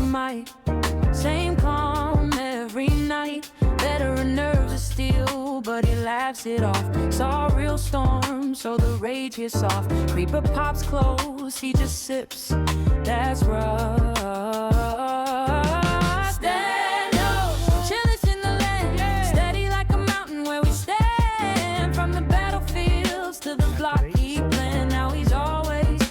might. Same calm every night. Veteran nerves of steel, but he laughs it off. Saw a real storm, so the rage is soft. Creeper pops close, he just sips. That's rough. Stennos, chillest in the land. Steady like a mountain where we stand. From the battlefields to the block he planned. Now he's always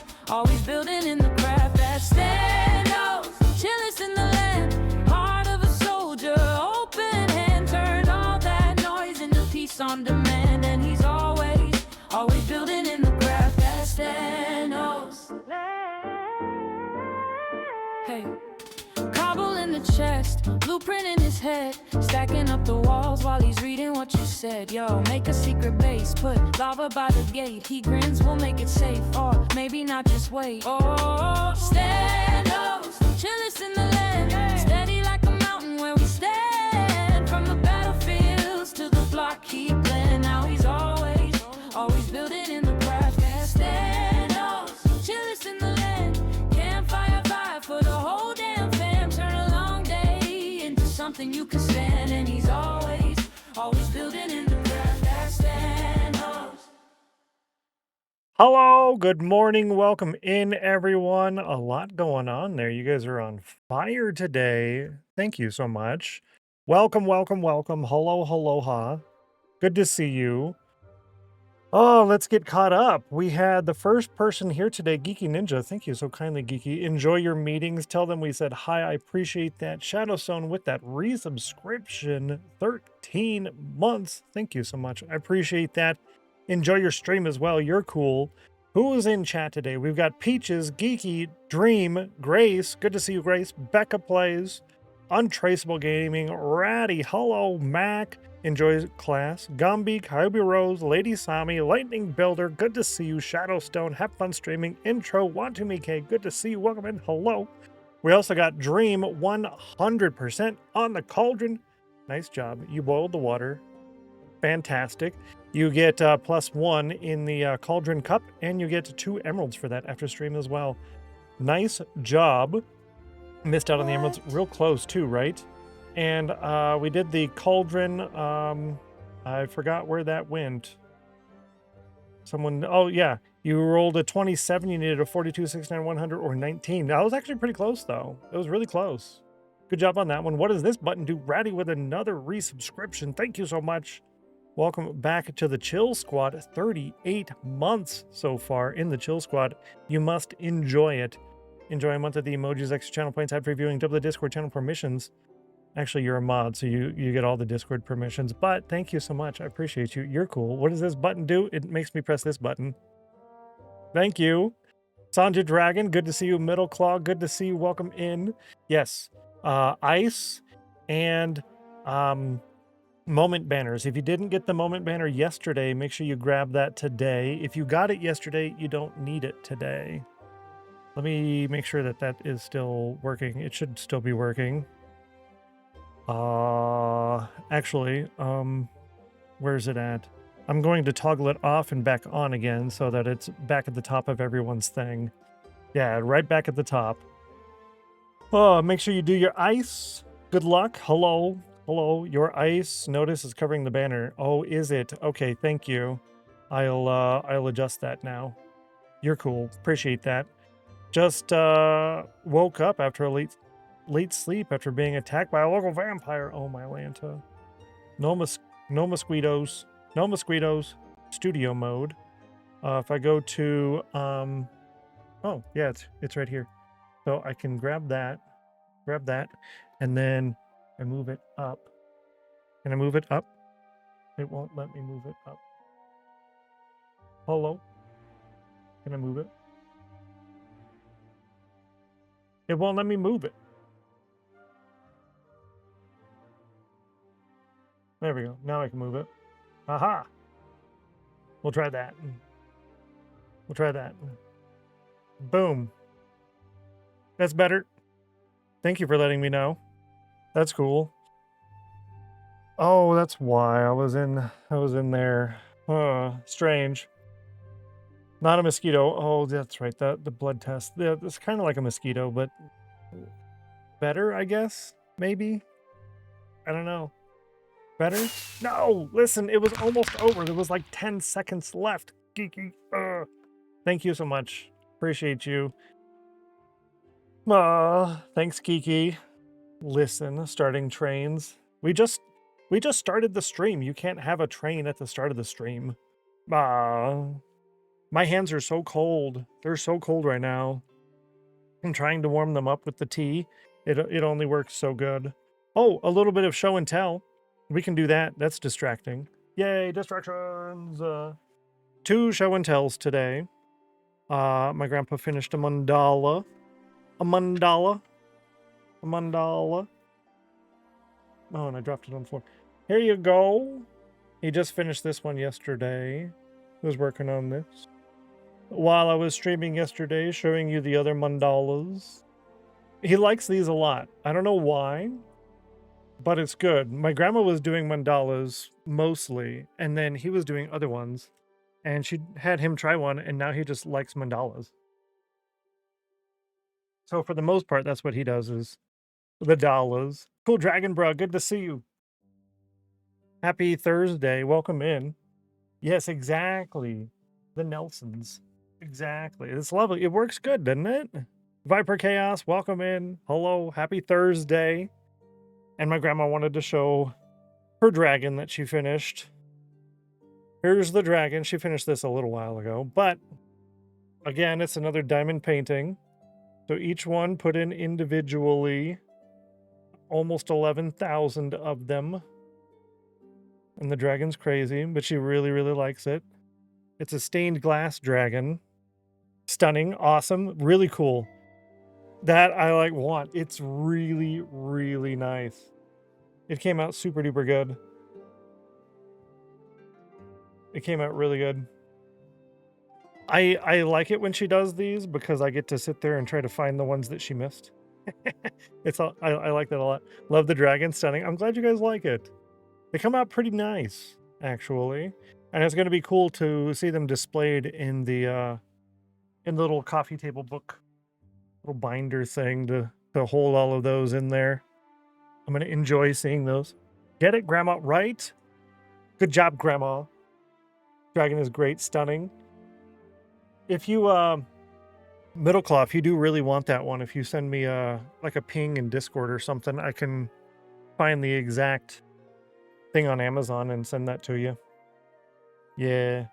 building in the craft. That's Stennos, chillest in the land. Heart of a soldier, open hand. Turned all that noise into peace on demand. And he's always building in the craft. That's Stennos. Hey, cobble in the chest, blueprint in his head, stacking up the walls while he's reading what you said. Yo, make a secret base, put lava by the gate. He grins, we'll make it safe, or maybe not, just wait. Oh, Stennos, chillest in the land, steady like a mountain where we stand. From the battlefields to the block he planned. Now he's always building in the craft. Stennos, chillest in the land. Campfire vibe for the whole damn fam. Turn a long day into something you can stand. And he's always building in the craft. That's Stennos. Hello, good morning, welcome in everyone. A lot going on there. You guys are on fire today. Thank you so much. Welcome. Hello, aloha. Good to see you. Oh, let's get caught up. We had the first person here today, Geeky Ninja. Thank you so kindly, Geeky. Enjoy your meetings. Tell them we said hi. I appreciate that. Shadowstone with that resubscription. 13 months. Thank you so much. I appreciate that. Enjoy your stream as well. You're cool. Who is in chat today? We've got Peaches, Geeky, Dream, Grace. Good to see you, Grace. Becca Plays, Untraceable Gaming, Ratty, Hello, Mac. Enjoy class. Gumby, Kyubi Rose, Lady Sami, Lightning Builder. Good to see you. Shadowstone, have fun streaming. Intro, Want2Me. Good to see you. Welcome in. Hello. We also got Dream 100% on the cauldron. Nice job. You boiled the water. Fantastic. You get +1 in the cauldron cup, and you get 2 emeralds for that after stream as well. Nice job. Missed out on the emeralds. Real close too, right? And we did the cauldron. I forgot where that went. Someone, oh yeah, you rolled a 27. You needed a 42, 69, 100, or 19. That was actually pretty close though. It was really close. Good job on that one. What does this button do? Ratty with another resubscription. Thank you so much. Welcome back to the Chill Squad. 38 months so far in the Chill Squad. You must enjoy it. Enjoy a month of the emojis, extra channel points, ad previewing, double the Discord channel permissions. Actually, you're a mod, so you get all the Discord permissions. But thank you so much. I appreciate you. You're cool. What does this button do? It makes me press this button. Thank you. Sanja Dragon, good to see you. Middle Claw, good to see you. Welcome in. Yes. Ice and moment banners. If you didn't get the moment banner yesterday, make sure you grab that today. If you got it yesterday, you don't need it today. Let me make sure that that is still working. It should still be working. Actually, where's it at? I'm going to toggle it off and back on again so that it's back at the top of everyone's thing. Yeah, right back at the top. Oh, make sure you do your ice. Good luck. Hello. Your ice notice is covering the banner. Oh, is it? Okay, thank you. I'll adjust that now. You're cool. Appreciate that. Just woke up after a late sleep after being attacked by a local vampire. Oh, my Lanta. No mosquitoes. No mosquitoes. Studio mode. If I go to oh yeah, it's right here. So I can grab that, and then I move it up. Can I move it up? It won't let me move it up. Hello? Can I move it? It won't let me move it. There we go. Now I can move it. Aha! We'll try that. Boom. That's better. Thank you for letting me know. That's cool. Oh, that's why I was in there. Strange. Not a mosquito. Oh, that's right. The blood test. Yeah, it's kind of like a mosquito, but better, I guess. Maybe. I don't know. Better? No! Listen, it was almost over. There was like 10 seconds left. Geeky. Thank you so much. Appreciate you. Thanks, Geeky. Listen, starting trains. We just started the stream. You can't have a train at the start of the stream. My hands are so cold. They're so cold right now. I'm trying to warm them up with the tea. It only works so good. Oh, a little bit of show and tell. We can do that. That's distracting. Yay, distractions. 2 show and tells today. My grandpa finished a mandala. A mandala. A mandala. Oh, and I dropped it on the floor. Here you go. He just finished this one yesterday. He was working on this while I was streaming yesterday, showing you the other mandalas. He likes these a lot. I don't know why, but it's good. My grandma was doing mandalas mostly, and then he was doing other ones, and she had him try one, and now he just likes mandalas. So for the most part, that's what he does, is the dollars. Cool Dragon Bro, good to see you. Happy Thursday. Welcome in. Yes, exactly. The Nelsons. Exactly. It's lovely. It works good, doesn't it? Viper Chaos, welcome in. Hello. Happy Thursday. And my grandma wanted to show her dragon that she finished. Here's the dragon. She finished this a little while ago. But, again, it's another diamond painting. So each one put in individually. Almost 11,000 of them. And the dragon's crazy, but she really, really likes it. It's a stained glass dragon. Stunning, awesome, really cool. That I want. It's really, really nice. It came out super duper good. It came out really good. I like it when she does these because I get to sit there and try to find the ones that she missed. I like that a lot. Love the dragon, stunning. I'm glad you guys like it. They come out pretty nice, actually. And it's going to be cool to see them displayed in the little coffee table book, little binder thing to hold all of those in there. I'm going to enjoy seeing those. Get it, Grandma? Right? Good job, Grandma. Dragon is great, stunning. If you, Middleclaw, if you do really want that one, if you send me like a ping in Discord or something, I can find the exact thing on Amazon and send that to you. Yeah.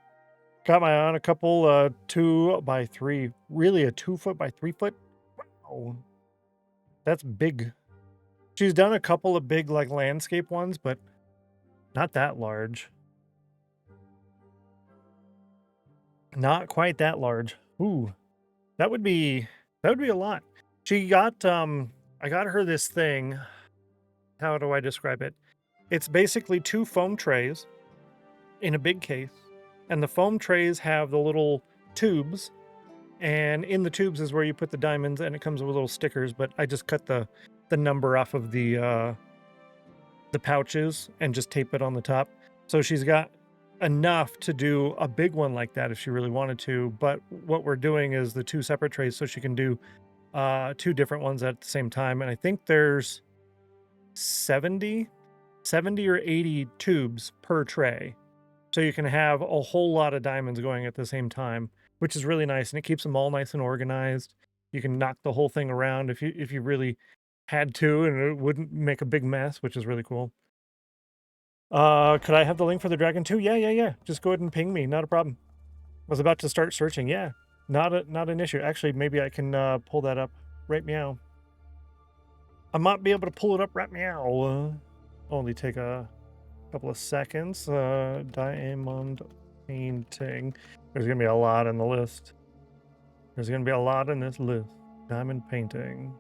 Got my eye on a couple 2x3. Really, a 2 foot by 3 foot? Wow. That's big. She's done a couple of big like landscape ones, but not that large. Not quite that large. Ooh. That would be a lot. She got I got her this thing. How do I describe it? It's basically 2 foam trays in a big case. And the foam trays have the little tubes, and in the tubes is where you put the diamonds, and it comes with little stickers, but I just cut the number off of the pouches and just tape it on the top. So she's got enough to do a big one like that if she really wanted to, but what we're doing is the 2 separate trays so she can do 2 different ones at the same time. And I think there's 70 or 80 tubes per tray. So you can have a whole lot of diamonds going at the same time, which is really nice, and it keeps them all nice and organized. You can knock the whole thing around if you really had to, and it wouldn't make a big mess, which is really cool. Could I have the link for the dragon too? Yeah. Just go ahead and ping me, not a problem. I was about to start searching. Yeah, not an issue. Actually, maybe I can pull that up right meow. I might be able to pull it up right meow. Only take a couple of seconds. Diamond painting. There's gonna be a lot in the list. There's gonna be a lot in this list. Diamond painting.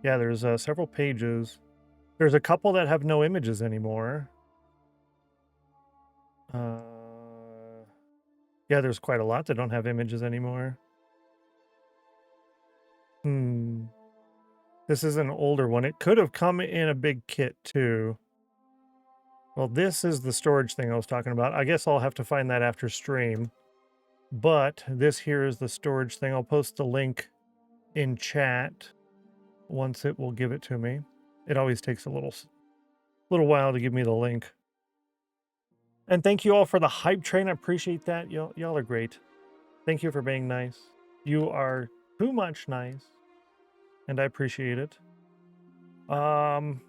Yeah, there's several pages. There's a couple that have no images anymore. Yeah, there's quite a lot that don't have images anymore. This is an older one. It could have come in a big kit too. Well, this is the storage thing I was talking about. I guess I'll have to find that after stream. But this here is the storage thing. I'll post the link in chat once it will give it to me. It always takes a little while to give me the link. And thank you all for the hype train. I appreciate that. Y'all are great. Thank you for being nice. You are too much nice, and I appreciate it. Hang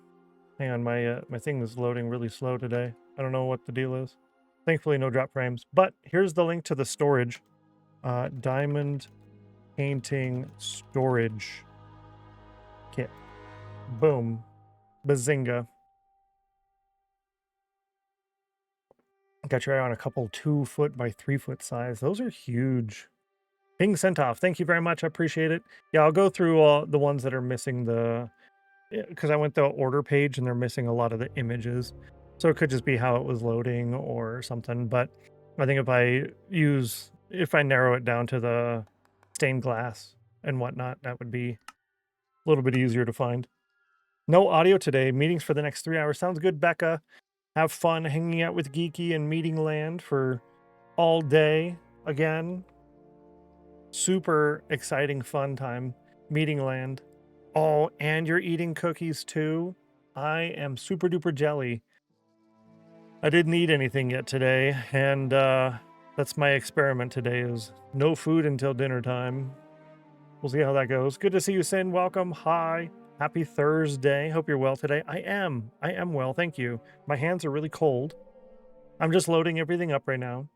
on, my thing is loading really slow today. I don't know what the deal is. Thankfully, no drop frames. But here's the link to the storage. Diamond painting storage kit. Boom. Bazinga. Got your eye on a couple 2-foot by 3-foot size. Those are huge. Ping sent off. Thank you very much. I appreciate it. Yeah, I'll go through the ones that are missing the... Because I went the order page and they're missing a lot of the images. So it could just be how it was loading or something. But I think if I narrow it down to the stained glass and whatnot, that would be a little bit easier to find. No audio today. Meetings for the next 3 hours. Sounds good, Becca. Have fun hanging out with Geeky and Meeting Land for all day again. Super exciting, fun time. Meeting Land. Oh, and you're eating cookies too? I am super duper jelly. I didn't eat anything yet today, and that's my experiment today is no food until dinner time. We'll see how that goes. Good to see you, Sin. Welcome. Hi. Happy Thursday. Hope you're well today. I am well, thank you. My hands are really cold. I'm just loading everything up right now.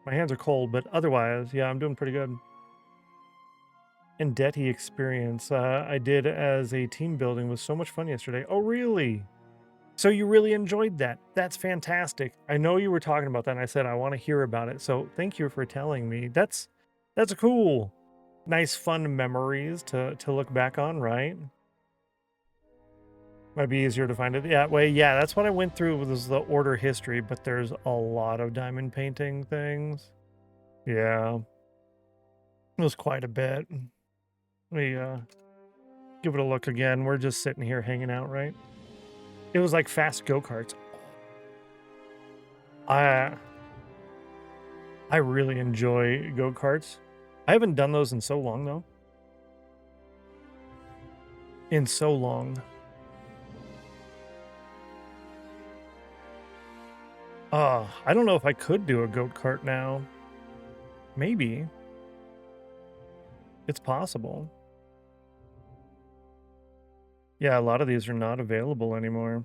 My hands are cold, but otherwise, yeah, I'm doing pretty good. Indetti experience I did as a team building was so much fun yesterday. Oh, really? So you really enjoyed that? That's fantastic. I know you were talking about that, and I said I want to hear about it. So thank you for telling me. That's cool. Nice, fun memories to look back on, right? Might be easier to find it that way. Yeah, that's what I went through was the order history, but there's a lot of diamond painting things. Yeah. It was quite a bit. Let me give it a look again. We're just sitting here hanging out, right? It was like fast go-karts. I really enjoy go-karts. I haven't done those in so long, though. In so long. I don't know if I could do a go-kart now. Maybe. It's possible. Yeah, a lot of these are not available anymore.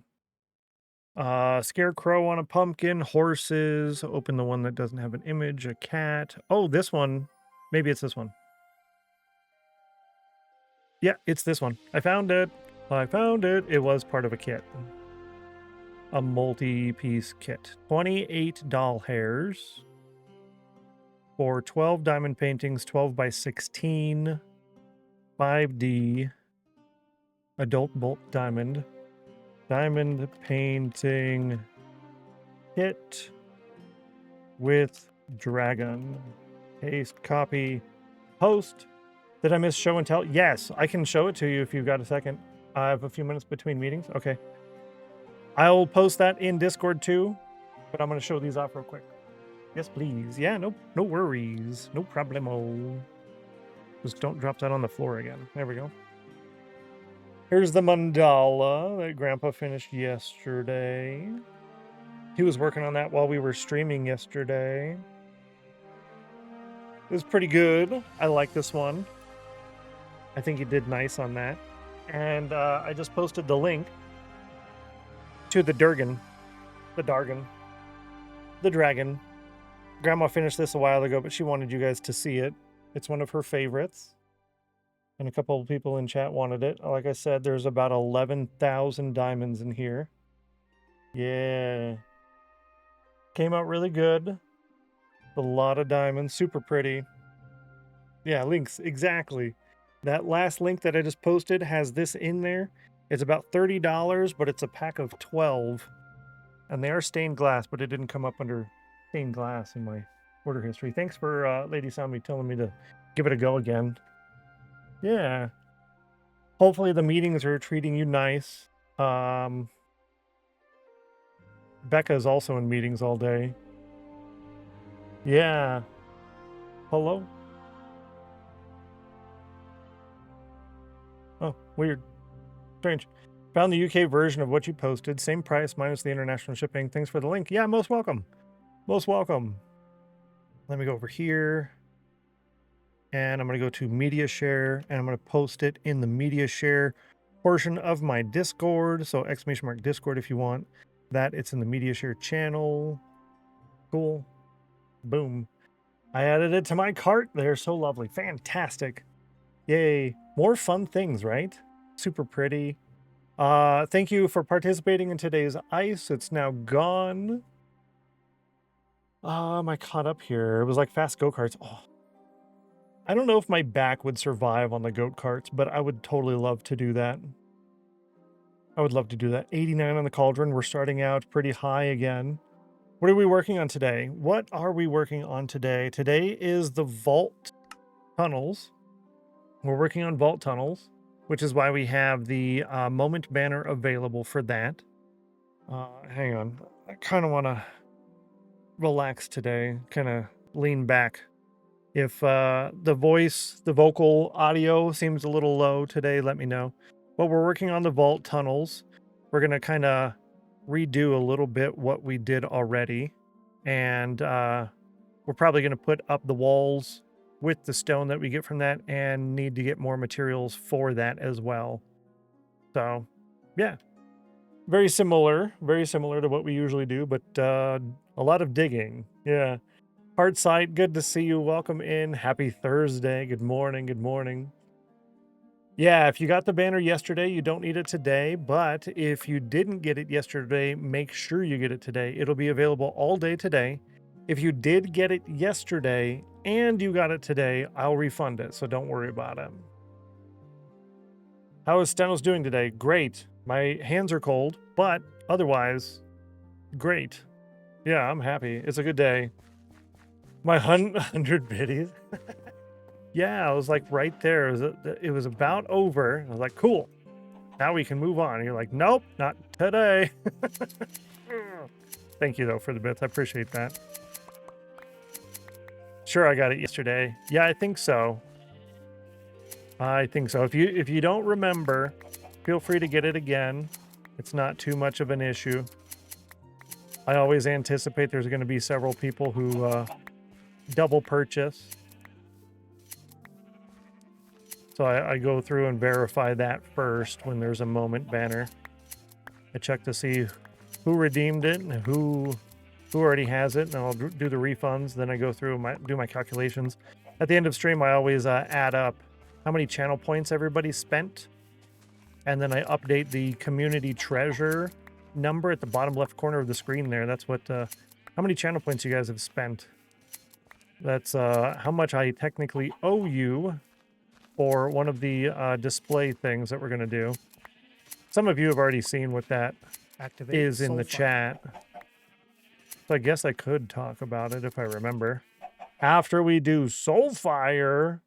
Scarecrow on a pumpkin, horses, open the one that doesn't have an image, a cat. Oh, this one. Maybe it's this one. Yeah, it's this one. I found it. It was part of a kit. A multi-piece kit. 28 doll hairs for 12 diamond paintings, 12 by 16, 5D, adult bulk diamond painting kit with dragon. Paste, copy, post. Did I miss show and tell? Yes, I can show it to you if you've got a second. I have a few minutes between meetings. Okay. I'll post that in Discord too, but I'm going to show these off real quick. Yes, please. Yeah, no worries. No problemo. Just don't drop that on the floor again. There we go. Here's the mandala that Grandpa finished yesterday. He was working on that while we were streaming yesterday. It was pretty good. I like this one. I think he did nice on that. And I just posted the link to the dragon. Grandma finished this a while ago, but she wanted you guys to see it. It's one of her favorites. And a couple of people in chat wanted it. Like I said, there's about 11,000 diamonds in here. Yeah. Came out really good. A lot of diamonds. Super pretty. Yeah, links. Exactly. That last link that I just posted has this in there. It's about $30, but it's a pack of 12. And they are stained glass, but it didn't come up under stained glass in my order history. Thanks for Lady Sammy telling me to give it a go again. Yeah. Hopefully the meetings are treating you nice. Becca is also in meetings all day. Yeah. Hello? Oh, weird. Strange. Found the UK version of what you posted. Same price minus the international shipping. Thanks for the link. Yeah, most welcome. Most welcome. Let me go over here. And I'm going to go to media share. And I'm going to post it in the media share portion of my Discord. So ! Discord if you want that. It's in the media share channel. Cool. Boom. I added it to my cart. They're so lovely. Fantastic. Yay. More fun things, right? Super pretty. Thank you for participating in today's ice. It's now gone. Am I caught up here? It was like fast go-karts. Oh. I don't know if my back would survive on the goat carts, but I would totally love to do that. I would love to do that. 89 on the cauldron. We're starting out pretty high again. What are we working on today? What are we working on today? Today is the vault tunnels. We're working on vault tunnels, which is why we have the moment banner available for that. Hang on. I kind of want to relax today, kind of lean back. If the vocal audio seems a little low today, let me know. But we're working on the vault tunnels. We're going to kind of redo a little bit what we did already. And we're probably going to put up the walls with the stone that we get from that and need to get more materials for that as well. So, yeah. Very similar to what we usually do, but a lot of digging. Yeah. Heartsight, good to see you. Welcome in. Happy Thursday. Good morning. Good morning. Yeah, if you got the banner yesterday, you don't need it today. But if you didn't get it yesterday, make sure you get it today. It'll be available all day today. If you did get it yesterday and you got it today, I'll refund it. So don't worry about it. How is Stennos doing today? Great. My hands are cold, but otherwise, great. Yeah, I'm happy. It's a good day. My 100 biddies. Yeah, I was like right there. It was about over. I was like, cool. Now we can move on. And you're like, nope, not today. Thank you though for the bits. I appreciate that. Sure, I got it yesterday. Yeah, I think so. I think so. If you don't remember, feel free to get it again. It's not too much of an issue. I always anticipate there's going to be several people who double purchase. So I go through and verify that first when there's a moment banner. I check to see who redeemed it and who already has it, and I'll do the refunds. Then I go through and do my calculations. At the end of stream, I always add up how many channel points everybody spent, and then I update the community treasure number at the bottom left corner of the screen there. That's what how many channel points you guys have spent. That's how much I technically owe you for one of the display things that we're going to do. Some of you have already seen what that is in the chat. So I guess I could talk about it if I remember. After we do Soulfire,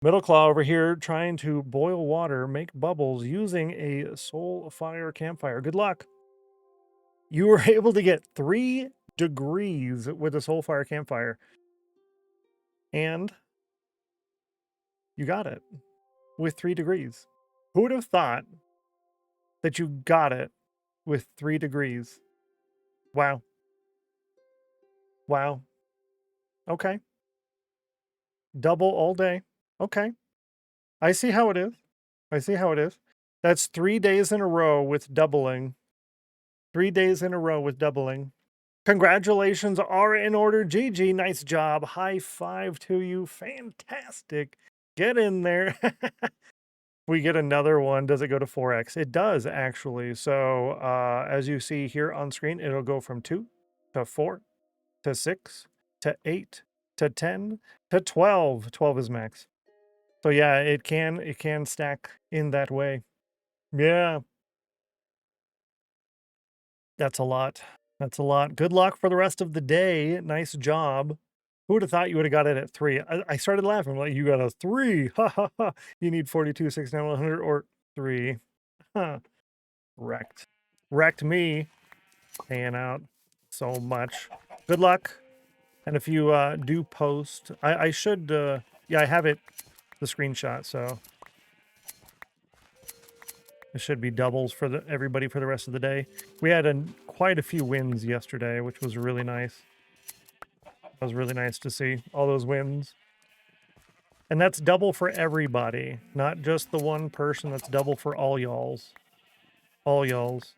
Middleclaw over here trying to boil water, make bubbles using a Soulfire campfire. Good luck. You were able to get 3 degrees with a Soulfire campfire. And you got it with 3 degrees. Who would have thought that you got it with 3 degrees? Wow. Wow. Okay. Double all day. Okay. I see how it is. I see how it is. That's 3 days in a row with doubling. 3 days in a row with doubling. Congratulations are in order. GG, nice job. High five to you. Fantastic. Get in there. We get another one. Does it go to 4x? It does, actually. So as you see here on screen, it'll go from 2 to 4 to 6 to 8 to 10 to 12. 12 is max. So yeah, it can stack in that way. Yeah. That's a lot. That's a lot. Good luck for the rest of the day. Nice job. Who would have thought you would have got it at 3? I started laughing. I'm like, you got a 3. Ha ha ha. You need 42, 69, 100, or 3. Huh. Wrecked. Wrecked me. Paying out so much. Good luck. And if you do post, I should, yeah, I have it, the screenshot, so. It should be doubles for everybody for the rest of the day. We had quite a few wins yesterday, which was really nice. It was really nice to see all those wins. And that's double for everybody, not just the one person. That's double for all y'alls. All y'alls.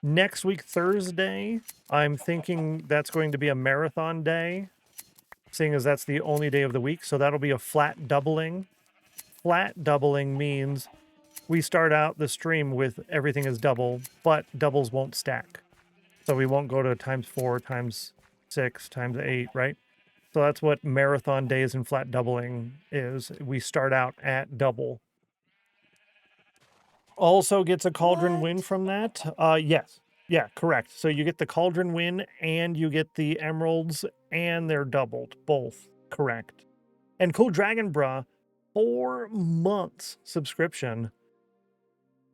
Next week, Thursday, I'm thinking that's going to be a marathon day, seeing as that's the only day of the week. So that'll be a flat doubling. Flat doubling means we start out the stream with everything is double, but doubles won't stack. So we won't go to times 4, times 6, times 8, right? So that's what marathon days and flat doubling is. We start out at double. Also gets a cauldron win from that. Yes. Yeah, correct. So you get the cauldron win and you get the emeralds and they're doubled. Both. Correct. And Cool Dragon Bra, 4 months subscription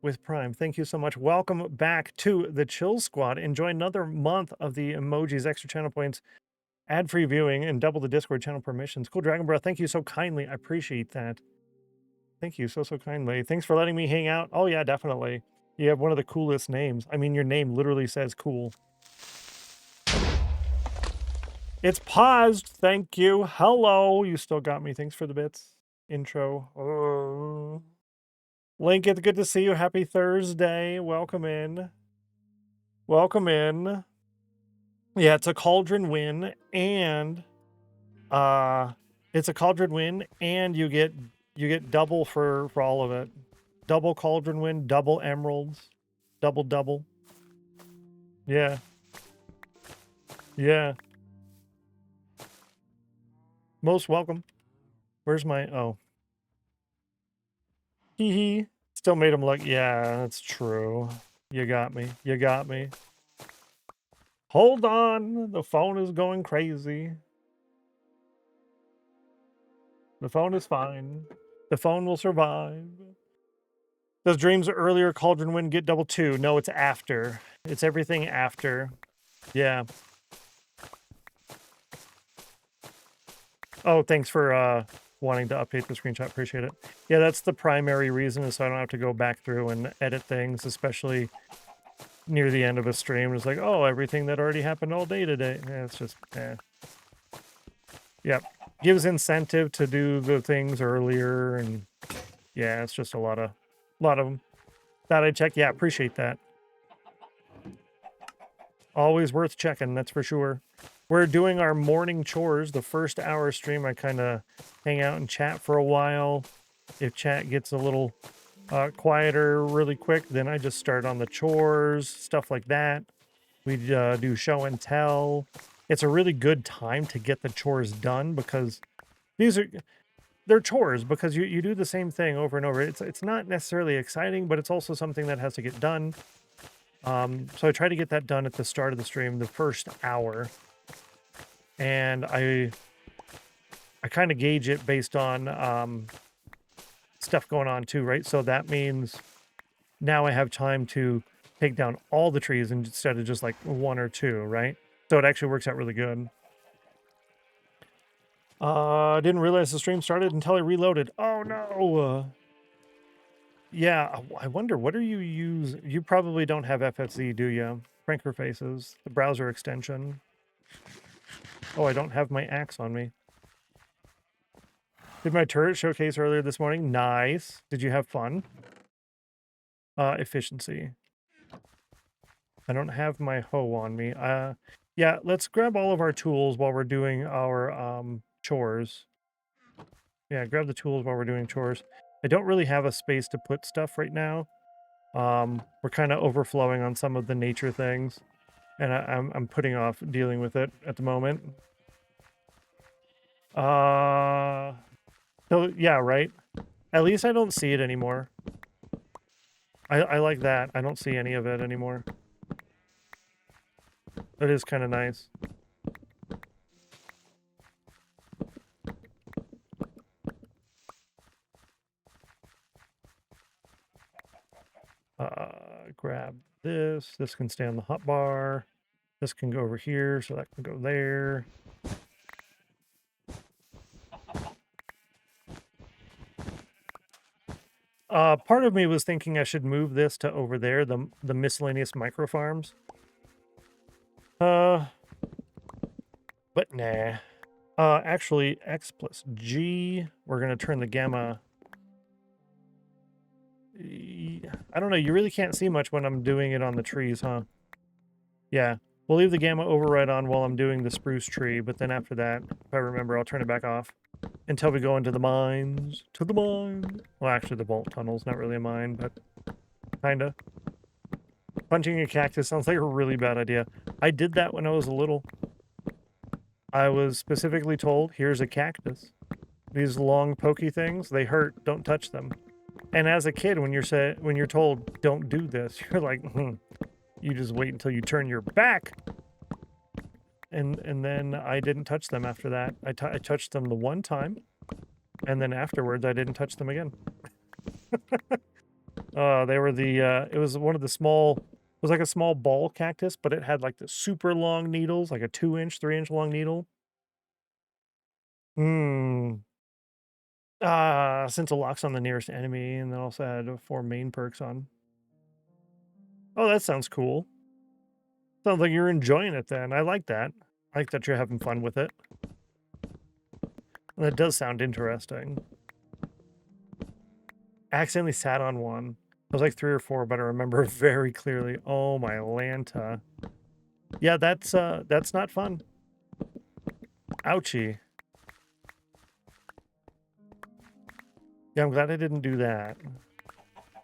with Prime. Thank you so much. Welcome back to the Chill Squad. Enjoy another month of the emojis, extra channel points, ad-free viewing, and double the Discord channel permissions. Cool Dragon Bro, thank you so kindly. I appreciate that. Thank you so kindly. Thanks for letting me hang out. Oh yeah, definitely. You have one of the coolest names. I mean, your name literally says cool. It's paused. Thank you. Hello. You still got me. Thanks for the bits. Intro. Oh. Link, it's good to see you. Happy Thursday. Welcome in. Welcome in. Yeah, it's a cauldron win, and it's a cauldron win, and you get double for all of it. Double cauldron win, double emeralds, double. Yeah. Yeah. Most welcome. Where's my Hee hee. Still made him look, yeah, that's true. You got me. You got me. Hold on. The phone is going crazy. The phone is fine. The phone will survive. Those dreams earlier, cauldron win, get double 2. No, it's after. It's everything after. Yeah. Oh, thanks for wanting to update the screenshot. Appreciate it. Yeah, that's the primary reason, is so I don't have to go back through and edit things, especially near the end of a stream. It's like, oh, everything that already happened all day today. Yeah, it's just, Yep. Gives incentive to do the things earlier, and yeah, it's just a lot of them. That I check. Yeah, appreciate that. Always worth checking, that's for sure. We're doing our morning chores. The first hour stream, I kind of hang out and chat for a while. If chat gets a little quieter really quick, then I just start on the chores, stuff like that. We do show and tell. It's a really good time to get the chores done, because they're chores, because you do the same thing over and over. It's not necessarily exciting, but it's also something that has to get done. So I try to get that done at the start of the stream, the first hour. And I kind of gauge it based on stuff going on too, right? So that means now I have time to take down all the trees instead of just like 1 or 2, right? So it actually works out really good. I didn't realize the stream started until I reloaded. Oh no! Yeah, I wonder, what are you using? You probably don't have FSZ, do you? Pranker Faces, the browser extension. Oh, I don't have my axe on me. Did my turret showcase earlier this morning? Nice. Did you have fun? Efficiency. I don't have my hoe on me. Yeah, let's grab all of our tools while we're doing our chores. Yeah, grab the tools while we're doing chores. I don't really have a space to put stuff right now. We're kind of overflowing on some of the nature things, and I'm putting off dealing with it at the moment. So yeah, right? At least I don't see it anymore. I like that. I don't see any of it anymore. It is kind of nice. Grab this. This can stay on the hotbar. This can go over here, so that can go there. Part of me was thinking I should move this to over there, the miscellaneous micro farms. But nah. Actually, X plus G, we're gonna turn the gamma. I don't know, you really can't see much when I'm doing it on the trees, huh? Yeah, we'll leave the gamma override on while I'm doing the spruce tree, but then after that, if I remember, I'll turn it back off. Until we go into the mines. To the mine. Well, actually, the vault tunnel's not really a mine, but kinda. Punching a cactus sounds like a really bad idea. I did that when I was little. I was specifically told, here's a cactus. These long pokey things, they hurt, don't touch them. And as a kid, when you're told, don't do this, you're like, you just wait until you turn your back. And then I didn't touch them after that. I touched them the one time, and then afterwards I didn't touch them again. They were it was one of the small, it was like a small ball cactus, but it had like the super long needles, like a 2-inch, 3-inch long needle. Since it locks on the nearest enemy, and then also had 4 main perks on. Oh, that sounds cool. Sounds like you're enjoying it then. I like that. I like that you're having fun with it. That does sound interesting. Accidentally sat on one. It was like 3 or 4, but I remember very clearly. Oh my Lanta. Yeah, that's not fun. Ouchie. Yeah, I'm glad I didn't do that.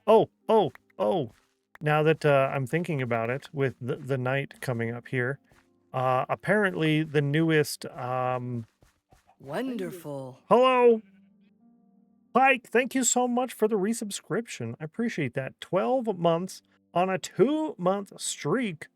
Oh. Now that I'm thinking about it, with the night coming up here, apparently the newest Wonderful. Hello, Pike. Thank you so much for the resubscription. I appreciate that. 12 months on a 2-month streak.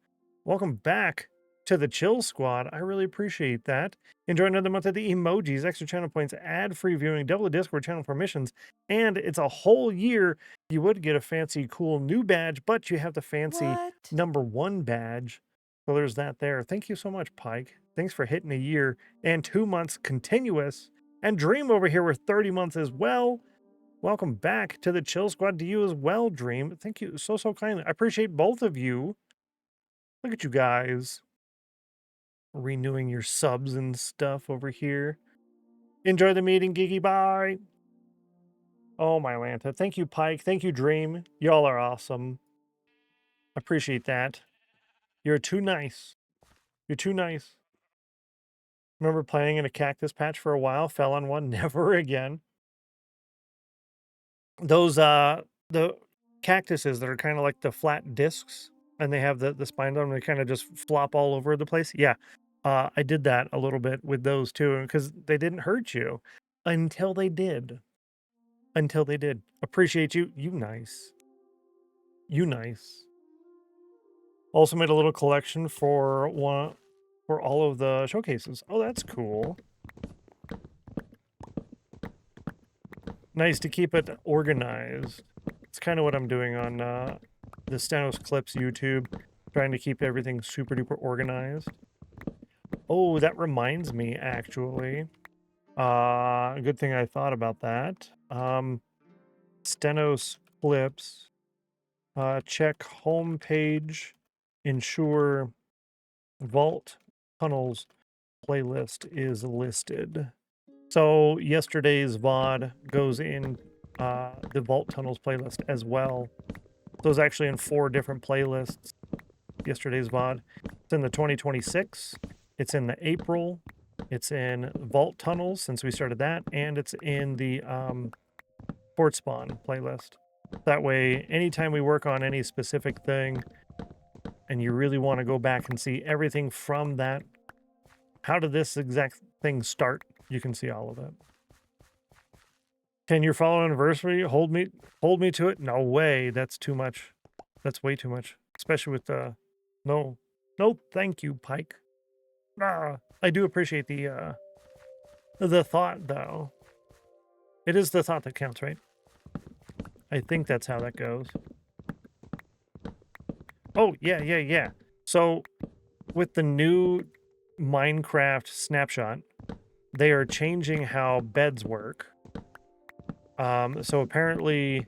Welcome back to the Chill Squad. I really appreciate that. Enjoy another month of the emojis, extra channel points, ad-free viewing, double the Discord channel permissions, and it's a whole year. You would get a fancy, cool new badge, but you have the fancy #1 badge. So there's that there. Thank you so much, Pike. Thanks for hitting a year and 2 months continuous. And Dream over here with 30 months as well. Welcome back to the Chill Squad to you as well, Dream. Thank you so kindly. I appreciate both of you. Look at you guys. Renewing your subs and stuff over here. Enjoy the meeting, Geeky. Bye. Oh, my Lanta. Thank you, Pike. Thank you, Dream. Y'all are awesome. Appreciate that. You're too nice. You're too nice. Remember playing in a cactus patch for a while, fell on one, never again. Those, the cactuses that are kind of like the flat discs, and they have the spines on them, they kind of just flop all over the place. Yeah, I did that a little bit with those too, because they didn't hurt you until they did. Until they did. Appreciate you. You nice. You nice. Also made a little collection for all of the showcases. Oh, that's cool. Nice to keep it organized. It's kind of what I'm doing on the StennosClips YouTube, trying to keep everything super duper organized. Oh, that reminds me, actually. Good thing I thought about that. StennosClips. Check homepage, ensure vault tunnels playlist is listed. So yesterday's VOD goes in the vault tunnels playlist as well. So it's actually in 4 different playlists. Yesterday's VOD. It's in the 2026. It's in the April. It's in vault tunnels since we started that, and it's in the port spawn playlist. That way, anytime we work on any specific thing and you really want to go back and see everything from that, how did this exact thing start, you can see all of it. Can your follow anniversary hold me to it? No way. That's too much. That's way too much. Especially with the no thank you, Pike. I do appreciate the thought though. It is the thought that counts, right? I think that's how that goes. Oh, yeah. So, with the new Minecraft snapshot, they are changing how beds work. So apparently,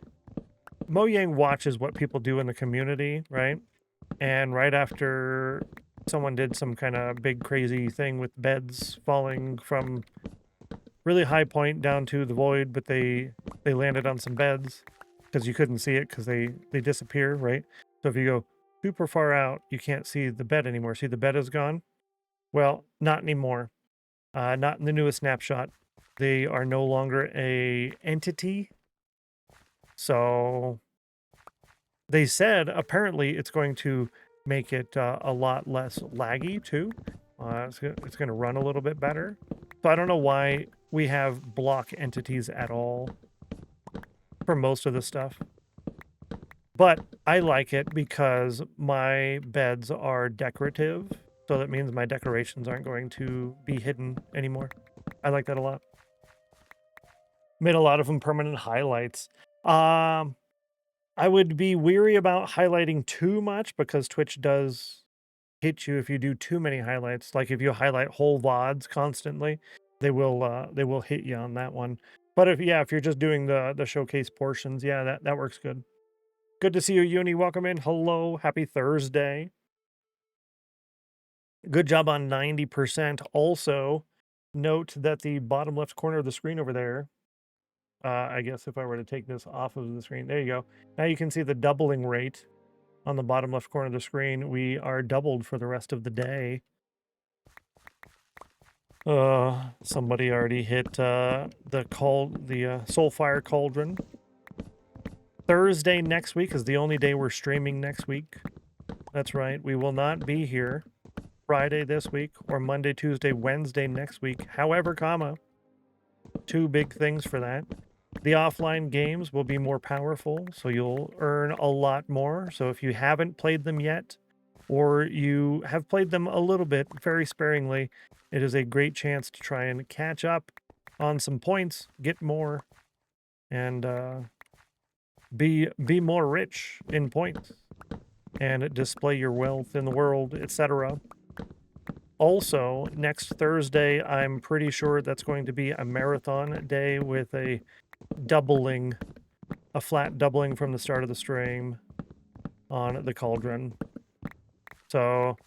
Mojang watches what people do in the community, right? And right after someone did some kind of big crazy thing with beds falling from really high point down to the void, but they landed on some beds because you couldn't see it because they disappear, right? So if you go super far out, you can't see the bed anymore. See, the bed is gone. Well, not anymore. Not in the newest snapshot. They are no longer a entity. So they said apparently it's going to make it a lot less laggy too. It's going to run a little bit better. So I don't know why we have block entities at all for most of the stuff. But I like it because my beds are decorative. So that means my decorations aren't going to be hidden anymore. I like that a lot. Made a lot of them permanent highlights. I would be weary about highlighting too much because Twitch does hit you if you do too many highlights. Like if you highlight whole VODs constantly, they will hit you on that one. But if you're just doing the showcase portions, yeah, that works good. Good to see you, Uni. Welcome in. Hello. Happy Thursday. Good job on 90%. Also, note that the bottom left corner of the screen over there, I guess if I were to take this off of the screen, there you go. Now you can see the doubling rate on the bottom left corner of the screen. We are doubled for the rest of the day. Somebody already hit the Soulfire Cauldron. Thursday next week is the only day we're streaming next week. That's right. We will not be here Friday this week or Monday, Tuesday, Wednesday next week. However, two big things for that. The offline games will be more powerful, so you'll earn a lot more. So if you haven't played them yet, or you have played them a little bit, very sparingly, it is a great chance to try and catch up on some points, get more, and be more rich in points, and display your wealth in the world, etc. Also, next Thursday, I'm pretty sure that's going to be a marathon day with a flat doubling from the start of the stream on the Cauldron. So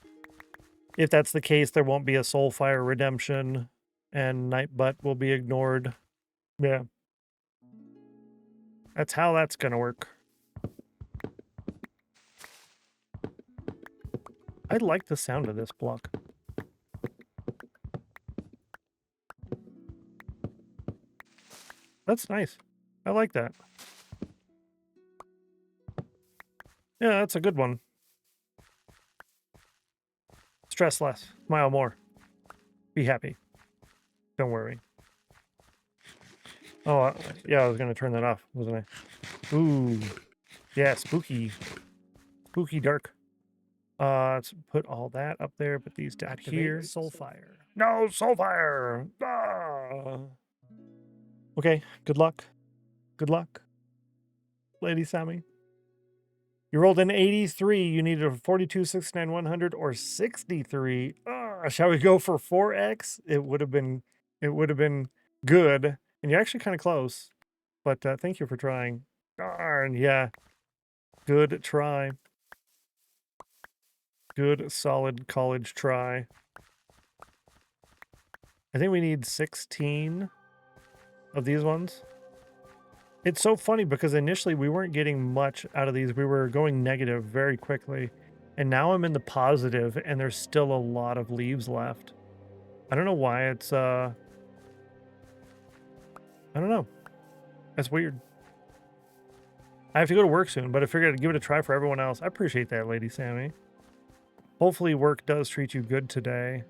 if that's the case, there won't be a Soulfire Redemption and Nightbutt will be ignored. Yeah. That's how that's going to work. I like the sound of this block. That's nice. I like that. Yeah, that's a good one. Stress less. Smile more. Be happy. Don't worry. Oh, yeah, I was going to turn that off, wasn't I? Ooh. Yeah, spooky. Spooky dark. Let's put all that up there, put these down here. Soulfire. No, Soulfire! Ah! Okay, good luck. Good luck, Lady Sammy. You rolled an 83. You needed a 42, 69, 100, or 63. Shall we go for 4x? It would have been good. And you're actually kind of close. But thank you for trying. Darn, yeah. Good try. Good, solid college try. I think we need 16 of these ones. It's so funny because initially we weren't getting much out of these. We were going negative very quickly. And now I'm in the positive and there's still a lot of leaves left. I don't know why it's, I don't know. That's weird. I have to go to work soon, but I figured I'd give it a try for everyone else. I appreciate that, Lady Sammy. Hopefully work does treat you good today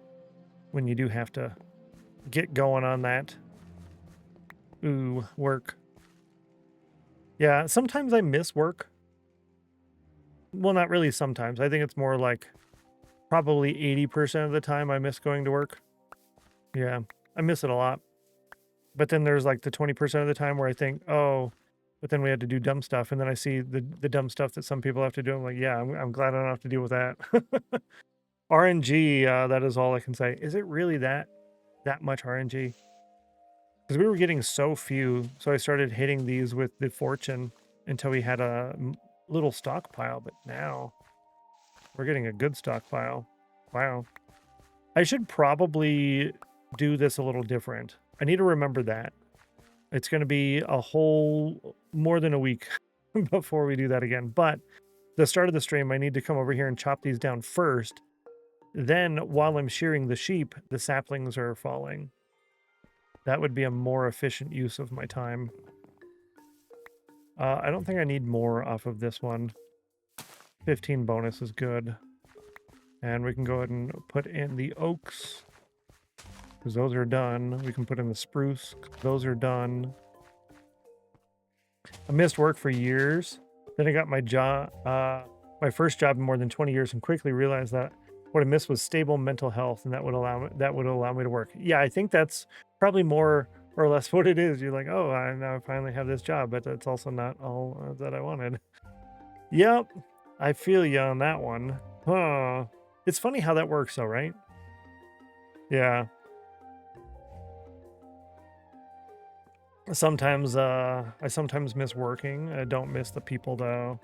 when you do have to get going on that. Ooh, work. Yeah, sometimes I miss work. Well, not really sometimes. I think it's more like probably 80% of the time I miss going to work. Yeah, I miss it a lot. But then there's like the 20% of the time where I think, oh, but then we had to do dumb stuff. And then I see the dumb stuff that some people have to do. I'm like, yeah, I'm glad I don't have to deal with that. RNG, that is all I can say. Is it really that much RNG? Because we were getting so few. So I started hitting these with the fortune. until we had a little stockpile, but now we're getting a good stockpile. Wow. I should probably do this a little different. I need to remember that. It's going to be a whole more than a week before we do that again. But the start of the stream, I need to come over here and chop these down first. Then while I'm shearing the sheep, the saplings are falling. That would be a more efficient use of my time. I don't think I need more off of this one. 15 bonus is good. And we can go ahead and put in the oaks, because those are done. We can put in the spruce, 'cause those are done. I missed work for years. Then I got my job, my first job in more than 20 years, and quickly realized that what I missed was stable mental health, and that would allow me to work. Yeah, I think that's probably more or less what it is. You're like, oh, I now finally have this job, but that's also not all that I wanted. Yep, I feel you on that one. Huh. It's funny how that works, though, right? Yeah. Sometimes I sometimes miss working. I don't miss the people, though.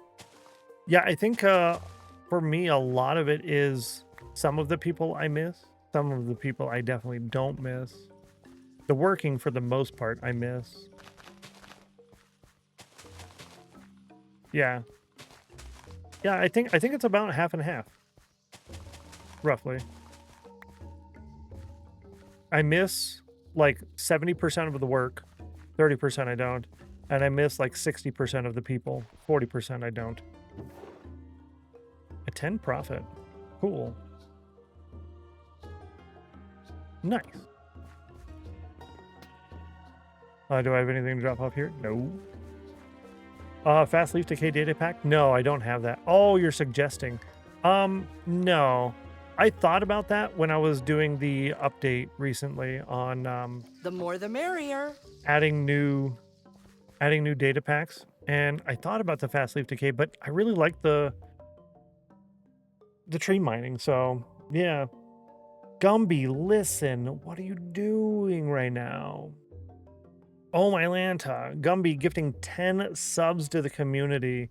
Yeah, I think for me, a lot of it is some of the people I miss. Some of the people I definitely don't miss. The working, for the most part, I miss. Yeah. Yeah, I think it's about half and half. Roughly. I miss like 70% of the work, 30% I don't, and I miss like 60% of the people, 40% I don't. A 10 profit. Cool. Nice. Do I have anything to drop off here? No. Fast leaf decay data pack? No, I don't have that. Oh, you're suggesting. No. I thought about that when I was doing the update recently on The more the merrier. adding new data packs, and I thought about the fast leaf decay, but I really like the tree mining, so yeah. Gumby, listen, what are you doing right now? Oh my Lanta, Gumby gifting 10 subs to the community.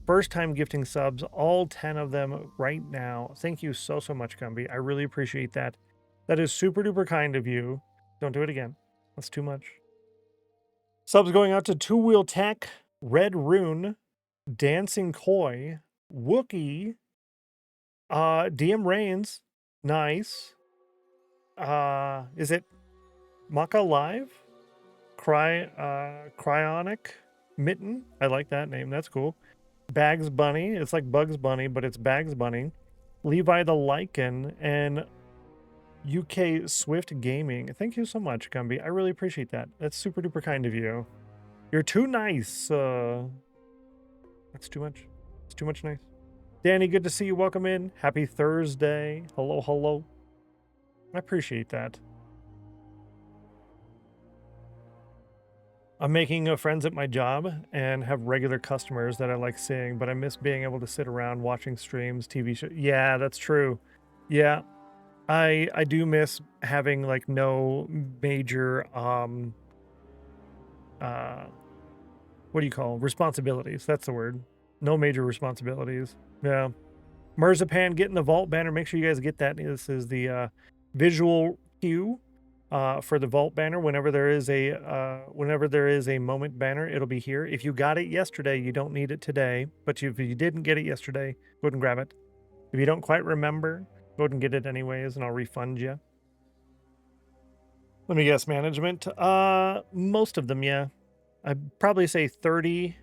First time gifting subs, all 10 of them right now. Thank you so much, Gumby. I really appreciate that. That is super duper kind of you. Don't do it again. That's too much. Subs going out to Two Wheel Tech, Red Rune, Dancing Koi, Wookie, DM Reigns, nice. Is it Maka Live? Cryonic Mitten. I like that name. That's cool. Bags Bunny. It's like Bugs Bunny, but it's Bags Bunny. Levi the Lycan and UK Swift Gaming. Thank you so much, Gumby. I really appreciate that. That's super duper kind of you. You're too nice. That's too much. It's too much nice. Danny, good to see you. Welcome in. Happy Thursday. Hello, hello. I appreciate that. I'm making friends at my job and have regular customers that I like seeing, but I miss being able to sit around watching streams, TV shows. Yeah, that's true. Yeah, I do miss having like no major what do you call responsibilities? That's the word. No major responsibilities. Yeah. Mirzapan getting the vault banner. Make sure you guys get that. This is the visual cue for the vault banner. Whenever there is a moment banner, it'll be here. If you got it yesterday, you don't need it today. But if you didn't get it yesterday, go ahead and grab it. If you don't quite remember, go ahead and get it anyways, and I'll refund you. Let me guess, management. Most of them, yeah. I'd probably say 30%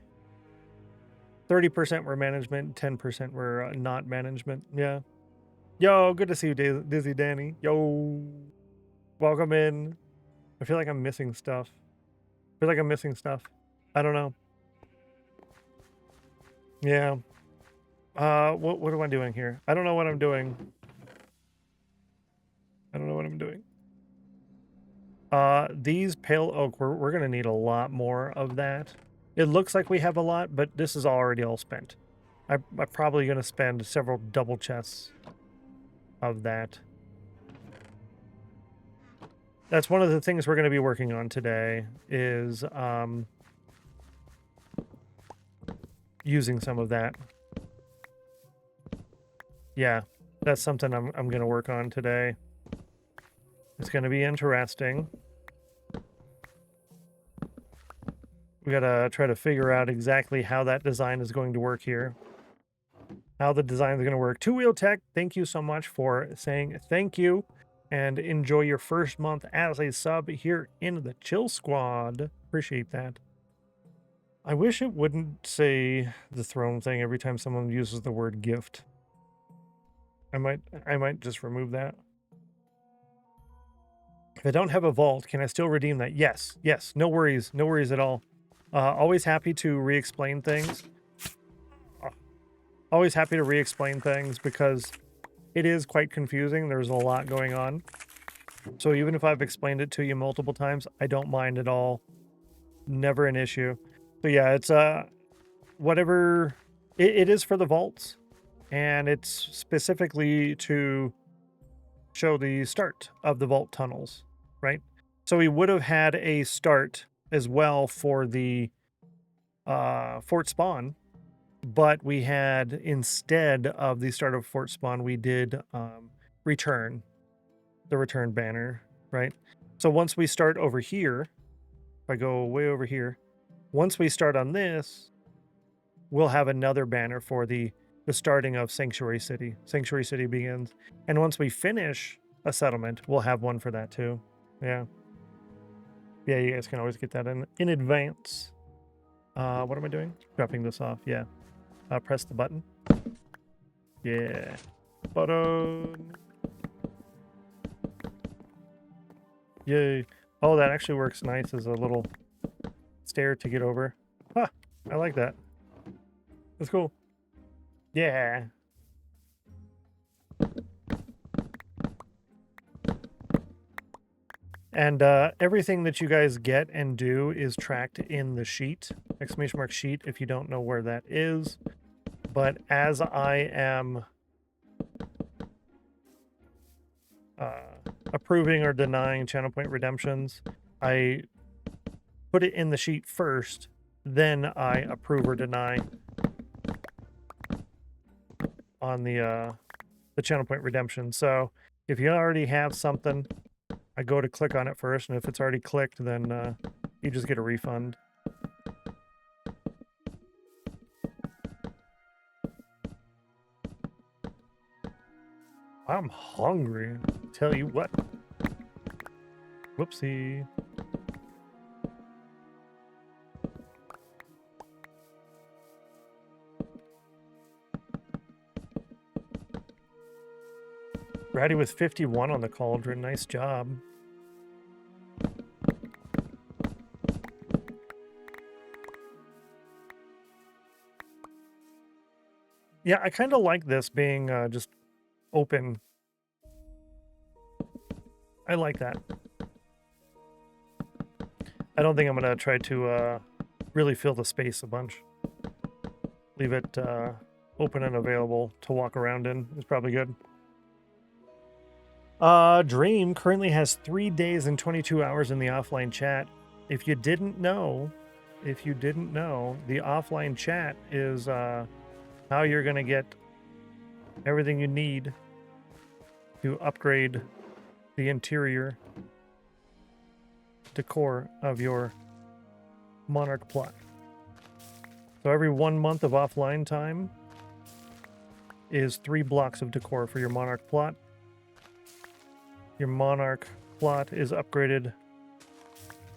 were management, 10% were not management. Yeah. Yo, good to see you, Dizzy Danny. Yo, welcome in. I feel like I'm missing stuff. I don't know. Yeah. What am I doing here? I don't know what I'm doing. These pale oak, we're gonna need a lot more of that. It looks like we have a lot, but this is already all spent. I'm probably gonna spend several double chests of that. That's one of the things we're going to be working on today is using some of that. Yeah, that's something I'm going to work on today. It's going to be interesting. We got to try to figure out exactly how that design is going to work here. How the design is going to work. Two Wheel Tech, thank you so much for saying thank you. And enjoy your first month as a sub here in the Chill Squad. Appreciate that. I wish it wouldn't say the throne thing every time someone uses the word gift. I might just remove that. If I don't have a vault, can I still redeem that? Yes, yes, no worries at all. Always happy to re-explain things. Always happy to re-explain things because it is quite confusing. There's a lot going on. So even if I've explained it to you multiple times, I don't mind at all. Never an issue. So yeah, it's whatever it is for the vaults, and it's specifically to show the start of the vault tunnels, right? So we would have had a start as well for the Fort Spawn, but we had, instead of the start of Fort Spawn, we did return, the return banner, right? So once we start over here, if I go way over here, once we start on this, we'll have another banner for the starting of Sanctuary City. Sanctuary City begins. And once we finish a settlement, we'll have one for that too. Yeah. Yeah, you guys can always get that in advance. What am I doing? Dropping this off. Yeah. Press the button. Yeah. Button. Yay. Oh, that actually works nice as a little stair to get over. Huh. I like that. That's cool. Yeah. And everything that you guys get and do is tracked in the sheet, ! sheet, if you don't know where that is. But as I am approving or denying channel point redemptions, I put it in the sheet first, then I approve or deny on the channel point redemption. So if you already have something, I go to click on it first, and if it's already clicked, then you just get a refund. I'm hungry. Tell you what. Whoopsie. Ratty with 51 on the cauldron. Nice job. Yeah, I kind of like this being just open. I like that. I don't think I'm going to try to really fill the space a bunch. Leave it open and available to walk around in is probably good. Dream currently has 3 days and 22 hours in the offline chat. If you didn't know, the offline chat is how you're going to get everything you need to upgrade the interior decor of your Monarch plot. So every 1 month of offline time is 3 blocks of decor for your Monarch plot. Your Monarch plot is upgraded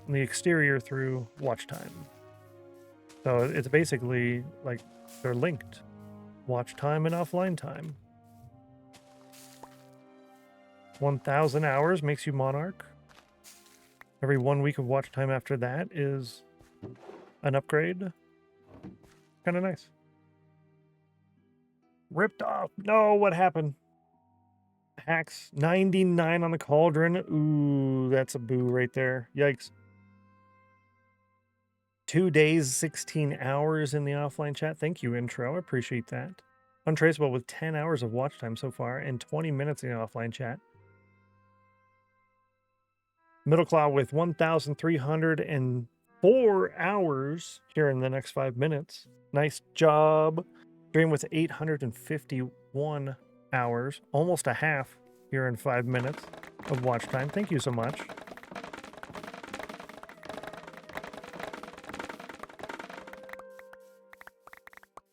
on the exterior through watch time. So it's basically like they're linked. Watch time and offline time. 1,000 hours makes you Monarch. Every 1 week of watch time after that is an upgrade. Kind of nice. Ripped off. No, what happened? Hacks 99 on the cauldron. Ooh, that's a boo right there. Yikes. 2 days, 16 hours in the offline chat. Thank you, intro. I appreciate that. Untraceable with 10 hours of watch time so far and 20 minutes in the offline chat. Middle Claw with 1,300 and 4 hours here in the next 5 minutes. Nice job. Stream with 851 hours, almost a half here in 5 minutes of watch time. Thank you so much.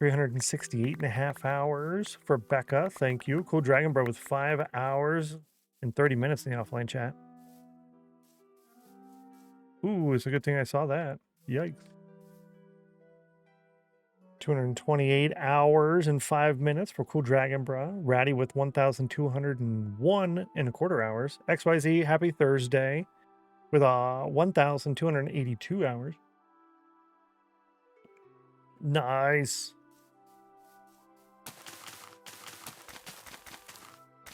$368.5 hours for Becca. Thank you. Cool Dragon Bro with 5 hours and 30 minutes in the offline chat. Ooh, it's a good thing I saw that. Yikes. 228 hours and 5 minutes for Cool Dragon Bro. Ratty with 1,201 and a quarter hours. XYZ, happy Thursday with 1,282 hours. Nice.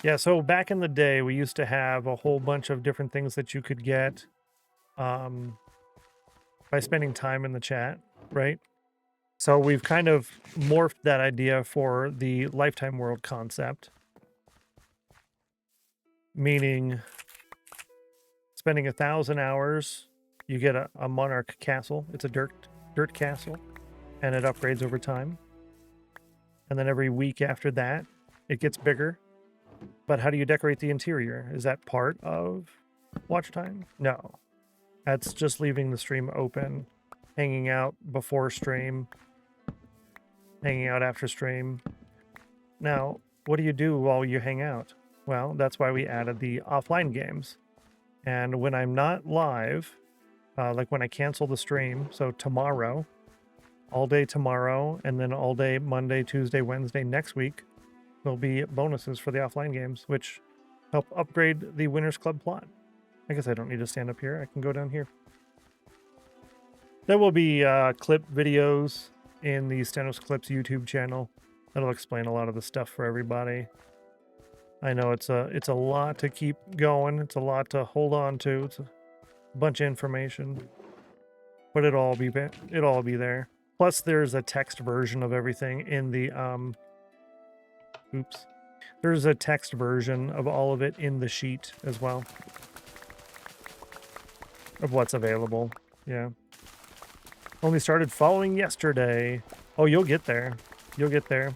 Yeah, so back in the day, we used to have a whole bunch of different things that you could get by spending time in the chat, right? So we've kind of morphed that idea for the Lifetime World concept, meaning spending 1,000 hours, you get a Monarch castle. It's a dirt castle, and it upgrades over time. And then every week after that, it gets bigger. But how do you decorate the interior? Is that part of watch time? No. That's just leaving the stream open, hanging out before stream, hanging out after stream. Now, what do you do while you hang out? Well, that's why we added the offline games. And when I'm not live, like when I cancel the stream, so tomorrow, all day tomorrow, and then all day Monday, Tuesday, Wednesday next week, there'll be bonuses for the offline games, which help upgrade the Winners Club plot. I guess I don't need to stand up here. I can go down here. There will be clip videos in the StennosClips YouTube channel. That'll explain a lot of the stuff for everybody. I know it's a lot to keep going. It's a lot to hold on to. It's a bunch of information, but it'll all be there. Plus, there's a text version of everything in the oops. There's a text version of all of it in the sheet as well. Of what's available. Yeah. Only started following yesterday. Oh, you'll get there. You'll get there.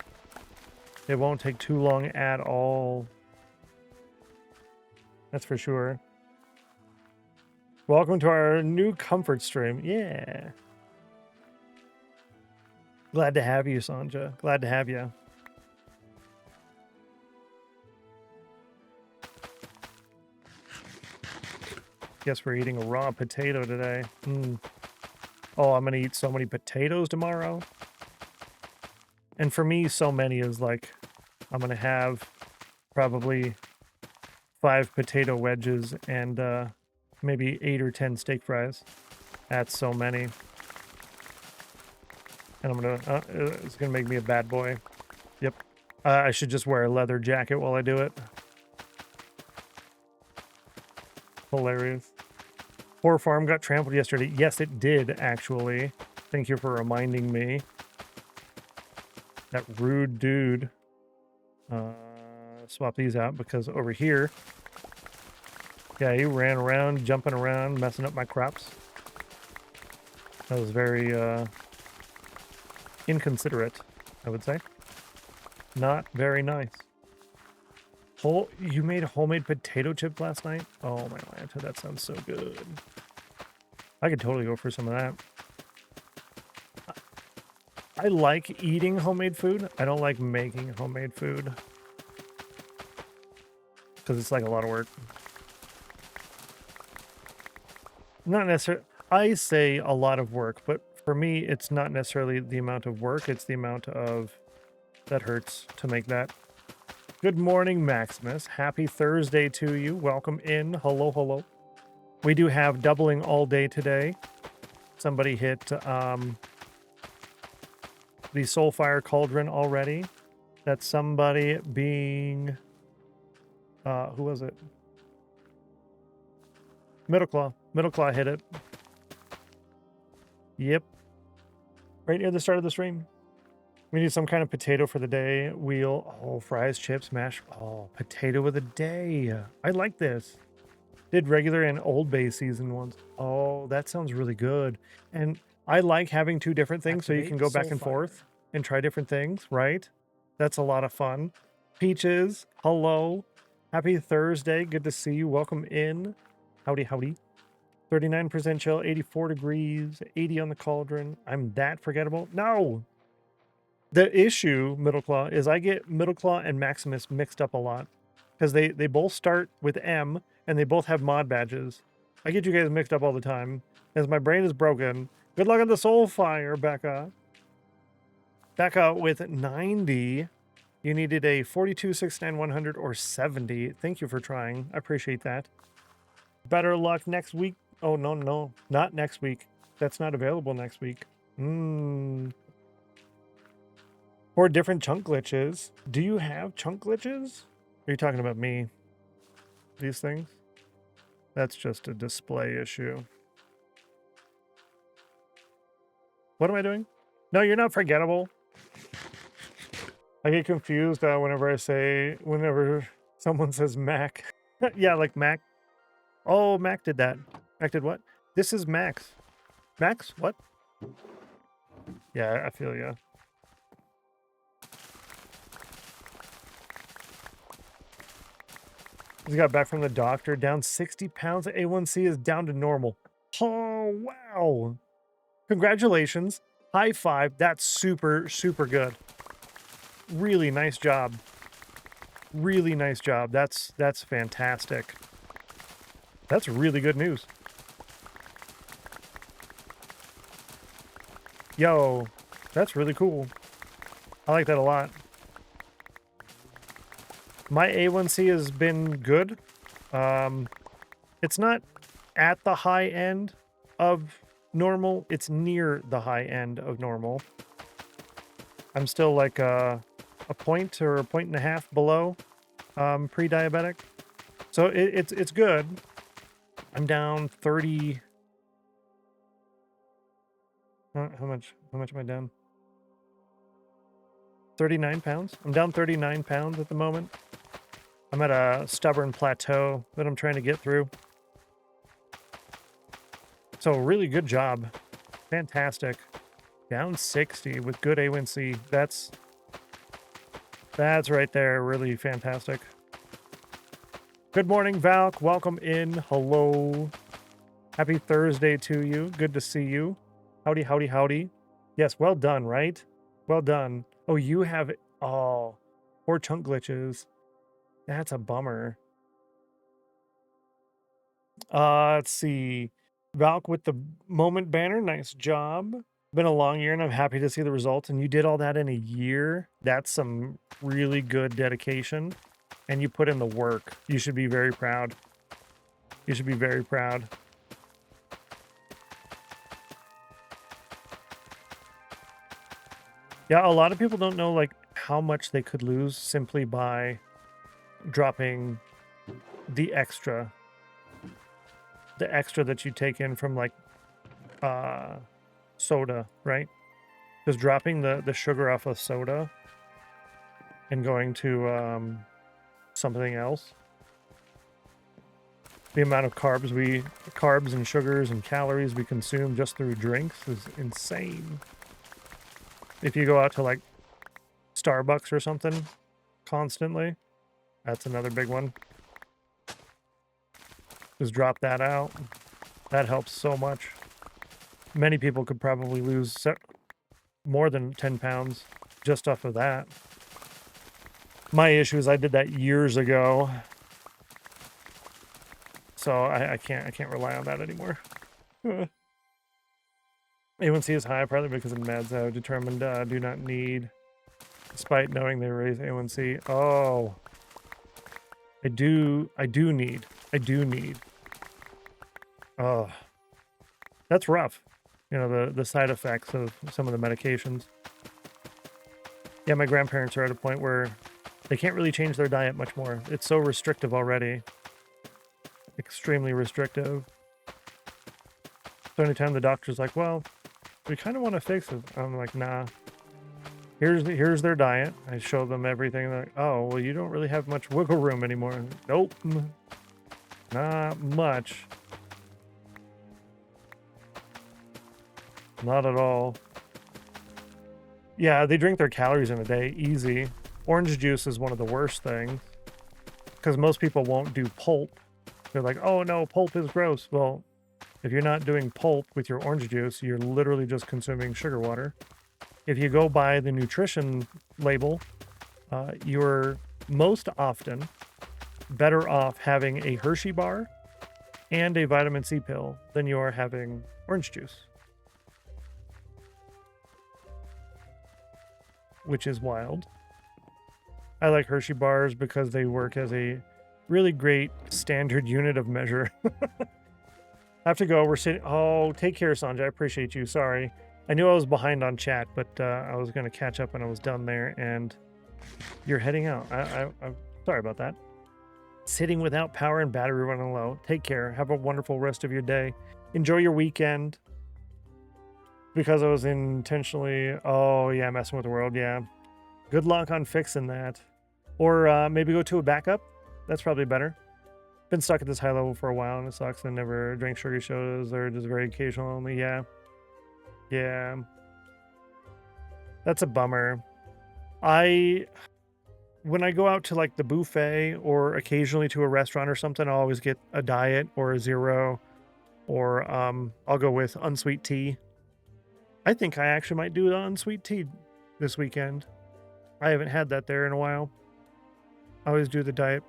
It won't take too long at all. That's for sure. Welcome to our new comfort stream. Yeah. Glad to have you, Sanja. Glad to have you. Guess we're eating a raw potato today. Oh, I'm gonna eat so many potatoes tomorrow. And for me, so many is like, I'm gonna have probably 5 potato wedges and maybe 8 or 10 steak fries. That's so many. And I'm gonna, it's gonna make me a bad boy. Yep. I should just wear a leather jacket while I do it. Hilarious. Poor farm got trampled yesterday. Yes, it did, actually. Thank you for reminding me. That rude dude. Swap these out because over here, yeah, he ran around, jumping around, messing up my crops. That was very inconsiderate, I would say. Not very nice. You made homemade potato chips last night? Oh my Lanta, that sounds so good. I could totally go for some of that. I like eating homemade food. I don't like making homemade food. Because it's like a lot of work. Not necessarily, I say a lot of work, but for me, it's not necessarily the amount of work, it's the amount of that hurts to make that. Good morning, Maximus. Happy Thursday to you. Welcome in. Hello, hello. We do have doubling all day today. Somebody hit the Soulfire Cauldron already. That's somebody being... who was it? Middleclaw. Middleclaw hit it. Yep. Right near the start of the stream. We need some kind of potato for the day. Oh, fries, chips, mash. Oh, potato of the day. I like this. Did regular and Old Bay season ones. Oh, that sounds really good. And I like having two different things so you can Activate go back and Soulfire. forth and try different things, right? That's a lot of fun. Peaches, hello. Happy Thursday. Good to see you. Welcome in. Howdy, howdy. 39% chill, 84 degrees, 80 on the cauldron. I'm that forgettable? No! The issue, Middleclaw, is I get Middleclaw and Maximus mixed up a lot. Because they both start with M, and they both have mod badges. I get you guys mixed up all the time, as my brain is broken. Good luck on the soul fire, Becca. Becca with 90. You needed a 42, 69, 100, or 70. Thank you for trying. I appreciate that. Better luck next week. Oh, no, not next week. That's not available next week. Or different chunk glitches. Do you have chunk glitches? Are you talking about me? These things? That's just a display issue. What am I doing? No, you're not forgettable. I get confused whenever someone says Mac. Yeah, like Mac. Oh, Mac did that. Mac did what? This is Max. Max? What? Yeah, I feel ya. Just got back from the doctor. Down 60 pounds. A1C is down to normal. Oh, wow. Congratulations. High five. That's super, super good. Really nice job. Really nice job. That's fantastic. That's really good news. Yo, that's really cool. I like that a lot. My A1C has been good. It's not at the high end of normal. It's near the high end of normal. I'm still like a point or a point and a half below pre-diabetic. So it's good. I'm down 30. How much am I down? 39 pounds. I'm down 39 pounds at the moment. I'm at a stubborn plateau that I'm trying to get through. So really good job. Fantastic. Down 60 with good A1C. That's right there. Really fantastic. Good morning, Valk. Welcome in. Hello. Happy Thursday to you. Good to see you. Howdy, howdy, howdy. Yes, well done, right? Well done. Oh, you have... Oh, 4 chunk glitches. That's a bummer. Let's see. Valk with the moment banner. Nice job. Been a long year, and I'm happy to see the results. And you did all that in a year. That's some really good dedication. And you put in the work. You should be very proud. You should be very proud. Yeah, a lot of people don't know like how much they could lose simply by dropping the extra that you take in from like soda, right? Because dropping the sugar off of soda and going to something else, the amount of carbs and sugars and calories we consume just through drinks is insane. If you go out to like Starbucks or something constantly, that's another big one. Just drop that out. That helps so much. Many people could probably lose more than 10 pounds just off of that. My issue is I did that years ago. So I can't rely on that anymore. A1C is high, probably because of meds I determined do not need, despite knowing they raise A1C. Oh, I do need. Oh, that's rough. You know, the side effects of some of the medications. Yeah, my grandparents are at a point where they can't really change their diet much more. It's so restrictive already. Extremely restrictive. So anytime the doctor's like, well, we kind of want to fix it. I'm like, nah. Here's their diet. I show them everything. They're like, oh, well, you don't really have much wiggle room anymore. Nope. Not much. Not at all. Yeah, they drink their calories in a day, easy. Orange juice is one of the worst things because most people won't do pulp. They're like, oh no, pulp is gross. Well, if you're not doing pulp with your orange juice, you're literally just consuming sugar water. If you go by the nutrition label, you're most often better off having a Hershey bar and a vitamin C pill than you are having orange juice. Which is wild. I like Hershey bars because they work as a really great standard unit of measure. I have to go. We're sitting. Oh, take care, Sanjay. I appreciate you. Sorry. I knew I was behind on chat, but I was going to catch up when I was done there, and you're heading out. I'm sorry about that. Sitting without power and battery running low. Take care. Have a wonderful rest of your day. Enjoy your weekend. Because I was intentionally, oh yeah, messing with the world, yeah. Good luck on fixing that. Or maybe go to a backup. That's probably better. Been stuck at this high level for a while and it sucks. I never drank sugar sodas or just very occasional only, yeah. Yeah. That's a bummer. When I go out to like the buffet or occasionally to a restaurant or something, I'll always get a diet or a zero, or I'll go with unsweet tea. I think I actually might do the unsweet tea this weekend. I haven't had that there in a while. I always do the Diet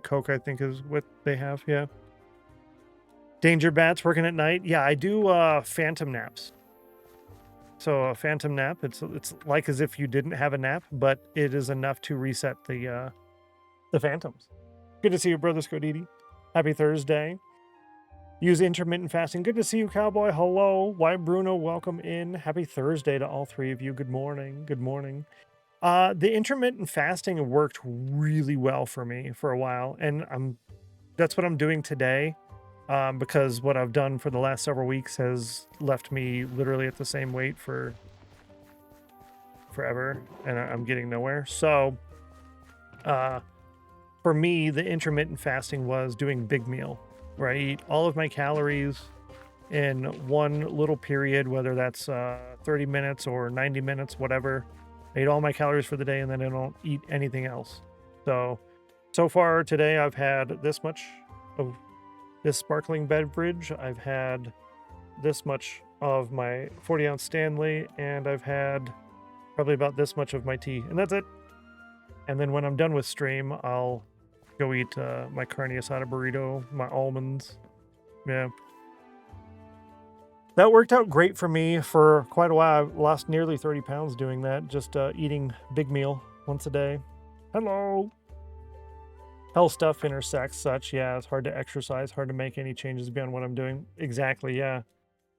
Coke, I think is what they have, yeah. Danger Bats working at night. Yeah, I do phantom naps. So a phantom nap, it's like as if you didn't have a nap, but it is enough to reset the phantoms. Good to see you, brother Scodidi. Happy Thursday. Use intermittent fasting. Good to see you, Cowboy. Hello. Why, Bruno? Welcome in. Happy Thursday to all three of you. Good morning. Good morning. The intermittent fasting worked really well for me for a while, and that's what I'm doing today, because what I've done for the last several weeks has left me literally at the same weight for forever, and I'm getting nowhere. So, for me, the intermittent fasting was doing big meal, where I eat all of my calories in one little period, whether that's 30 minutes or 90 minutes, whatever. I eat all my calories for the day, and then I don't eat anything else. So far today, I've had this much of this sparkling beverage. I've had this much of my 40-ounce Stanley, and I've had probably about this much of my tea, and that's it. And then when I'm done with stream, I'll go eat my carne asada burrito, my almonds. Yeah. That worked out great for me for quite a while. I lost nearly 30 pounds doing that, just eating big meal once a day. Hello. Health stuff intersects such. Yeah, it's hard to exercise, hard to make any changes beyond what I'm doing. Exactly, yeah.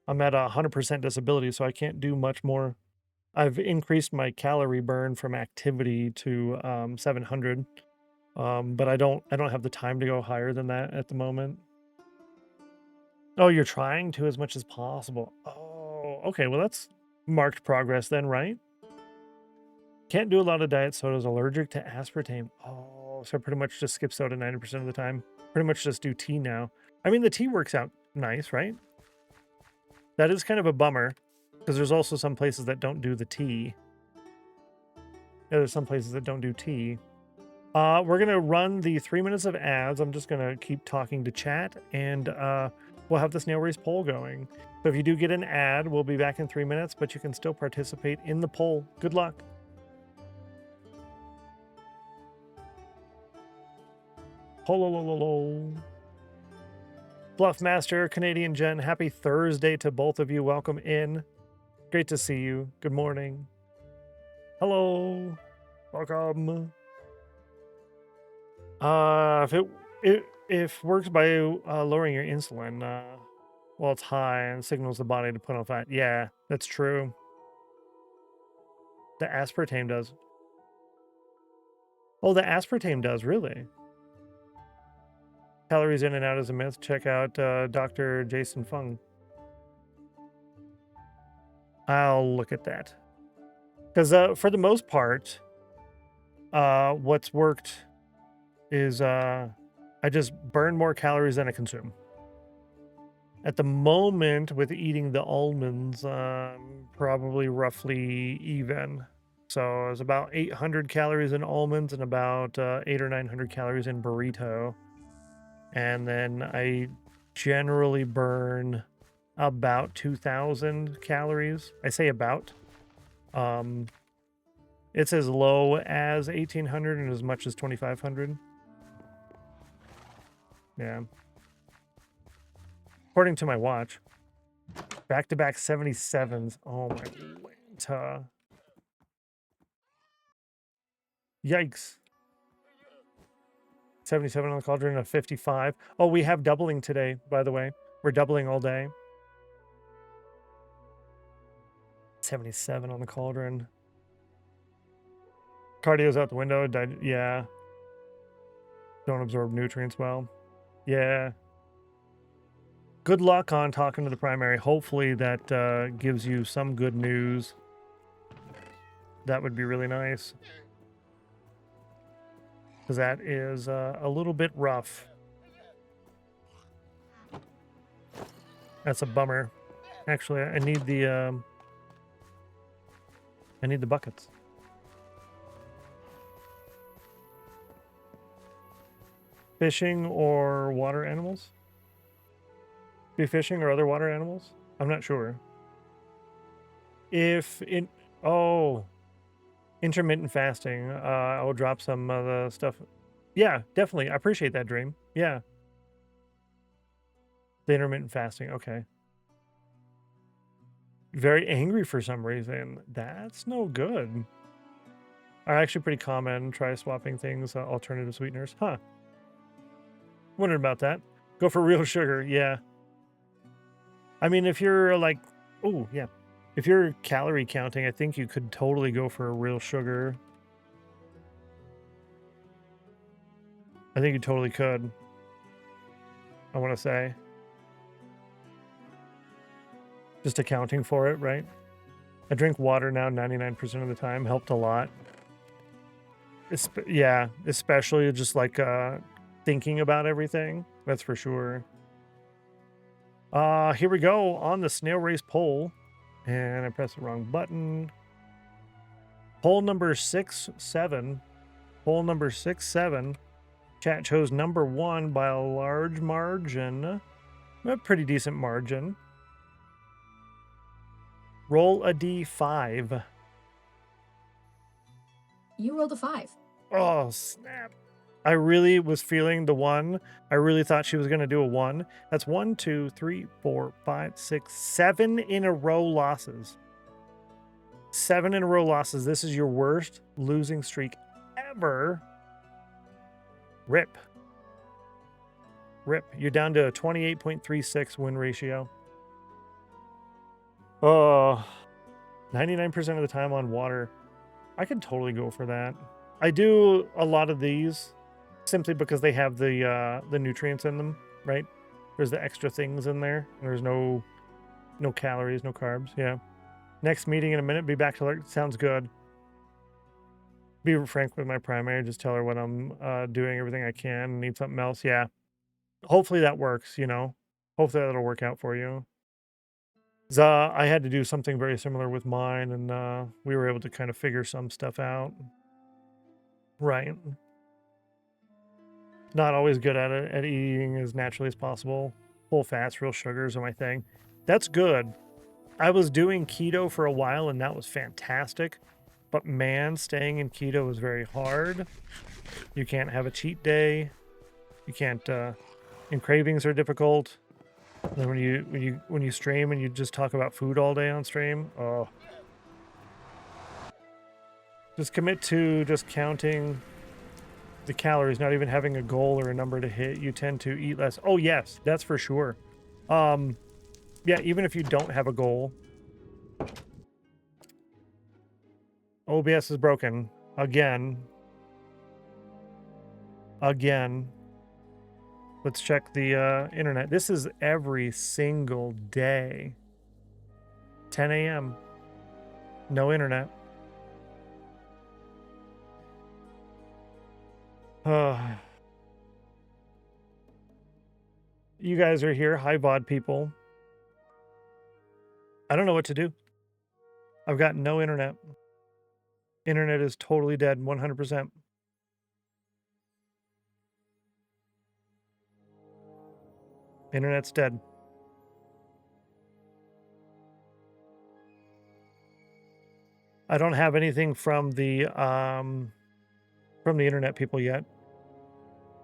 I'm at 100% disability, so I can't do much more. I've increased my calorie burn from activity to 700. But I don't have the time to go higher than that at the moment. Oh, you're trying to as much as possible. Oh, okay. Well, that's marked progress then, right? Can't do a lot of diet sodas. Allergic to aspartame. Oh, so I pretty much just skip soda 90% of the time. Pretty much just do tea now. I mean, the tea works out nice, right? That is kind of a bummer because there's also some places that don't do the tea. Yeah, there's some places that don't do tea. We're going to run the 3 minutes of ads. I'm just going to keep talking to chat, and we'll have the snail race poll going. So if you do get an ad, we'll be back in 3 minutes, but you can still participate in the poll. Good luck. Hello. Bluffmaster, Canadian Jen, happy Thursday to both of you. Welcome in. Great to see you. Good morning. Hello. Welcome. If works by lowering your insulin while it's high and signals the body to put on fat. Yeah, that's true. The aspartame does. Oh, the aspartame does, really? Calories in and out is a myth. Check out Dr. Jason Fung. I'll look at that. Because for the most part, what's worked is I just burn more calories than I consume. At the moment, with eating the almonds, probably roughly even. So it's about 800 calories in almonds and about 800 or 900 calories in burrito. And then I generally burn about 2,000 calories. I say about. It's as low as 1,800 and as much as 2,500. Yeah. According to my watch. Back-to-back 77s. Oh my Lanta. Yikes. 77 on the cauldron of 55. Oh, we have doubling today, by the way. We're doubling all day. 77 on the cauldron. Cardio's out the window. Yeah. Don't absorb nutrients well. Yeah. Good luck on talking to the primary. Hopefully that gives you some good news. That would be really nice. Because that is a little bit rough. That's a bummer. Actually, I need the buckets. Fishing or water animals? Be fishing or other water animals? I'm not sure. Oh, intermittent fasting. I will drop some of the stuff. Yeah, definitely. I appreciate that, Dream. Yeah. The intermittent fasting. Okay. Very angry for some reason. That's no good. Are actually pretty common. Try swapping things, alternative sweeteners. Huh. Wondered about that. Go for real sugar. Yeah. I mean, if you're like, oh, yeah. If you're calorie counting, I think you could totally go for a real sugar. I think you totally could. I want to say. Just accounting for it, right? I drink water now 99% of the time. Helped a lot. Yeah, especially just like thinking about everything. That's for sure. Here we go on the snail race poll. And I pressed the wrong button. Poll number 6-7. Poll number 6-7. Chat chose number 1 by a large margin. A pretty decent margin. Roll a d5. You rolled a 5. Oh, snap. I really was feeling the 1. I really thought she was going to do a 1. That's 1, 2, 3, 4, 5, 6, 7 in a row losses. 7 in a row losses. This is your worst losing streak ever. Rip. Rip. You're down to a 28.36 win ratio. Oh, 99% of the time on water. I could totally go for that. I do a lot of these simply because they have the nutrients in them, right? There's the extra things in there. There's no calories, no carbs. Yeah. Next meeting in a minute. Be back to alert. Sounds good. Be frank with my primary. Just tell her what I'm doing, everything I can. Need something else. Yeah. Hopefully that works, you know. Hopefully that'll work out for you. I had to do something very similar with mine, and we were able to kind of figure some stuff out. Right. Not always good at it, at eating as naturally as possible. Full fats, real sugars are my thing. That's good. I was doing keto for a while, and that was fantastic. But man, staying in keto is very hard. You can't have a cheat day. You can't. And cravings are difficult. Then when you stream and you just talk about food all day on stream, oh. Just commit to just counting the calories, not even having a goal or a number to hit. You tend to eat less. Oh yes, that's for sure. Yeah, even if you don't have a goal. OBS is broken again. Let's check the internet. This is every single day. 10 a.m. No internet. you guys are here. Hi, VOD people. I don't know what to do. I've got no internet. Internet is totally dead, 100%. Internet's dead. I don't have anything from the internet people yet.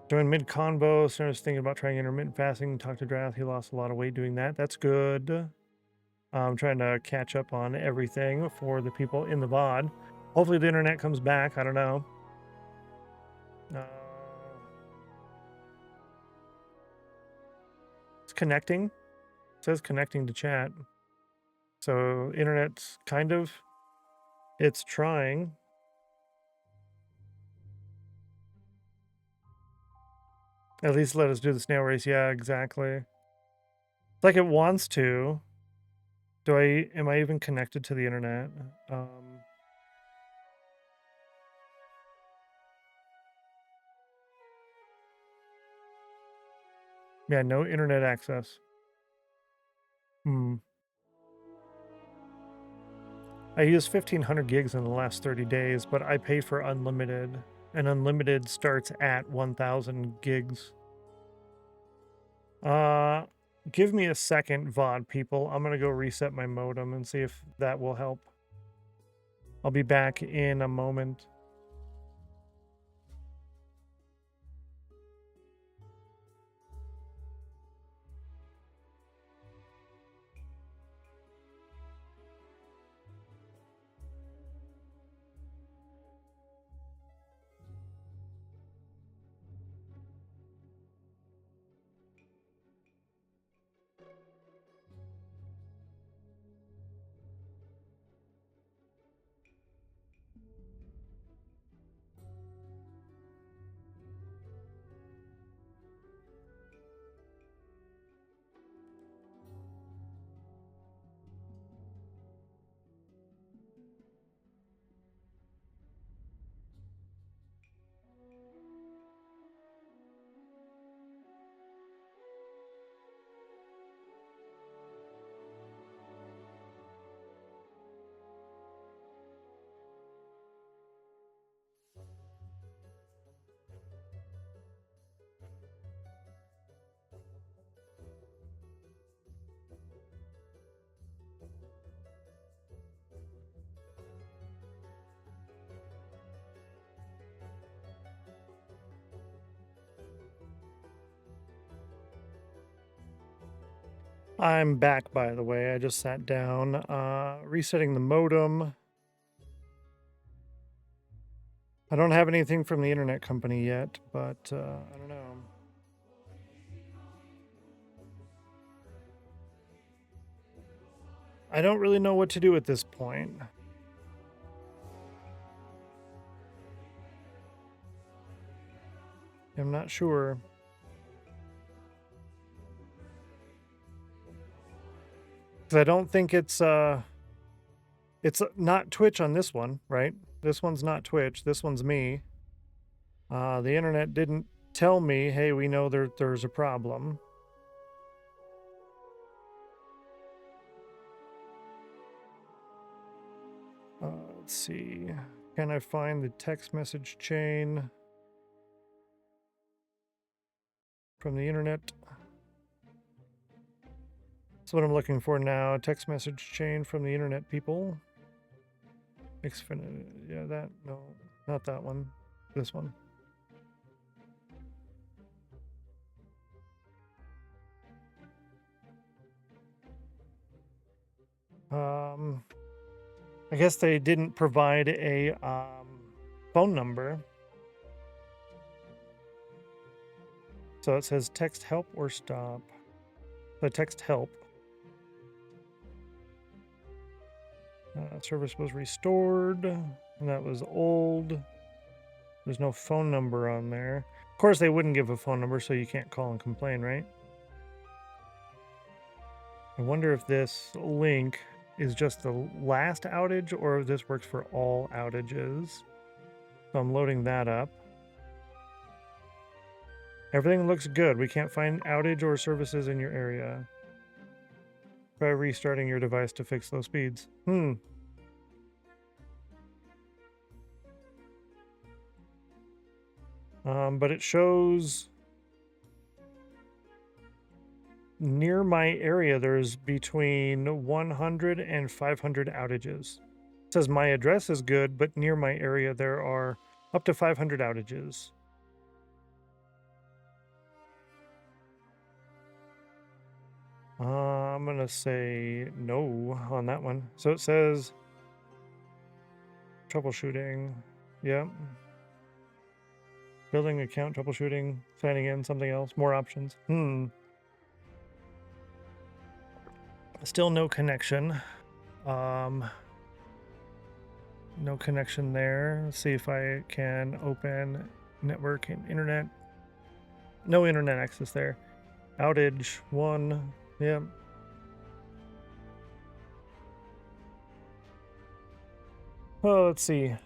Join mid convo. Started thinking about trying intermittent fasting. Talked to Drath. He lost a lot of weight doing that. That's good. I'm trying to catch up on everything for the people in the VOD. Hopefully the internet comes back. I don't know. It's connecting. It says connecting to chat. So internet's kind of, it's trying. At least let us do the snail race. Yeah, exactly. It's like it wants to. Am I even connected to the internet? Yeah, no internet access. I used 1,500 gigs in the last 30 days, but I pay for unlimited, and unlimited starts at 1,000 gigs. Give me a second, VOD people. I'm gonna go reset my modem and see if that will help. I'll be back in a moment. I'm back, by the way. I just sat down, resetting the modem. I don't have anything from the internet company yet, but I don't know. I don't really know what to do at this point. I'm not sure. Because I don't think it's not Twitch on this one, right? This one's not Twitch. This one's me. The internet didn't tell me, hey, we know there's a problem. Let's see. Can I find the text message chain from the internet? That's what I'm looking for now. Text message chain from the internet people. Yeah, that. No, not that one. This one. I guess they didn't provide a phone number. So it says text help or stop. So text help. Service was restored. And that was old. There's no phone number on there. Of course, they wouldn't give a phone number, so you can't call and complain, right? I wonder if this link is just the last outage or if this works for all outages. So I'm loading that up. Everything looks good. We can't find outage or services in your area. Try restarting your device to fix those speeds. But it shows near my area there's between 100 and 500 outages. It says my address is good, but near my area there are up to 500 outages. I'm gonna say no on that one. So it says troubleshooting. Yep. Building account, troubleshooting, signing in, something else, more options. Still no connection. No connection there. Let's see if I can open network and internet. No internet access there. Outage 1. Yep. Oh, let's see.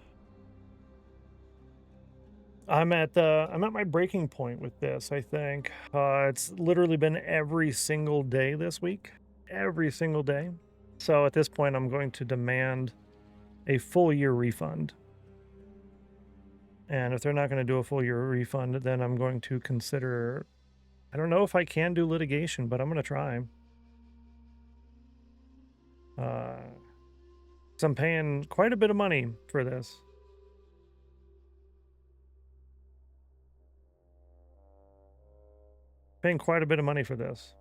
I'm at my breaking point with this, I think. It's literally been every single day this week. Every single day. So at this point, I'm going to demand a full year refund. And if they're not going to do a full year refund, then I'm going to consider... I don't know if I can do litigation, but I'm going to try. So I'm paying quite a bit of money for this. Paying quite a bit of money for this.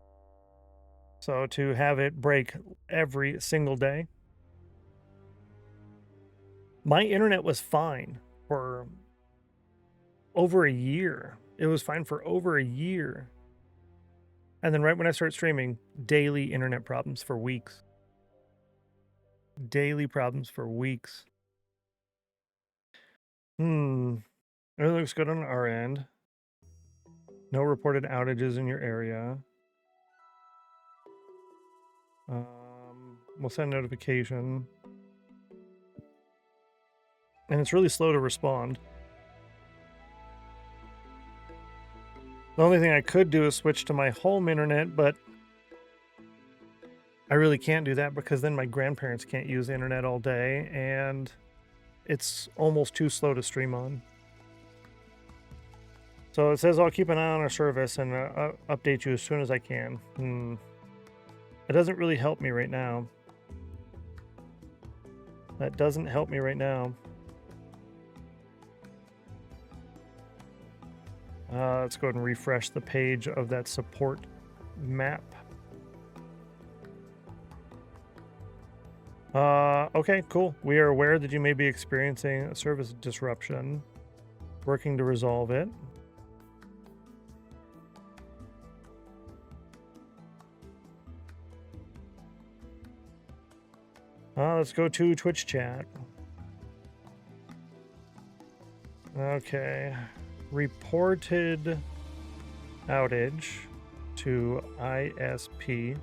So to have it break every single day. My internet was fine for over a year. It was fine for over a year. And then right when I start streaming, daily internet problems for weeks. Daily problems for weeks. It looks good on our end. No reported outages in your area. We'll send a notification. And it's really slow to respond. The only thing I could do is switch to my home internet, but I really can't do that because then my grandparents can't use the internet all day, and it's almost too slow to stream on. So it says I'll keep an eye on our service and update you as soon as I can. It doesn't really help me right now. That doesn't help me right now. Let's go ahead and refresh the page of that support map. Okay, cool. We are aware that you may be experiencing a service disruption. Working to resolve it. Let's go to Twitch chat. Okay. Reported outage to ISP.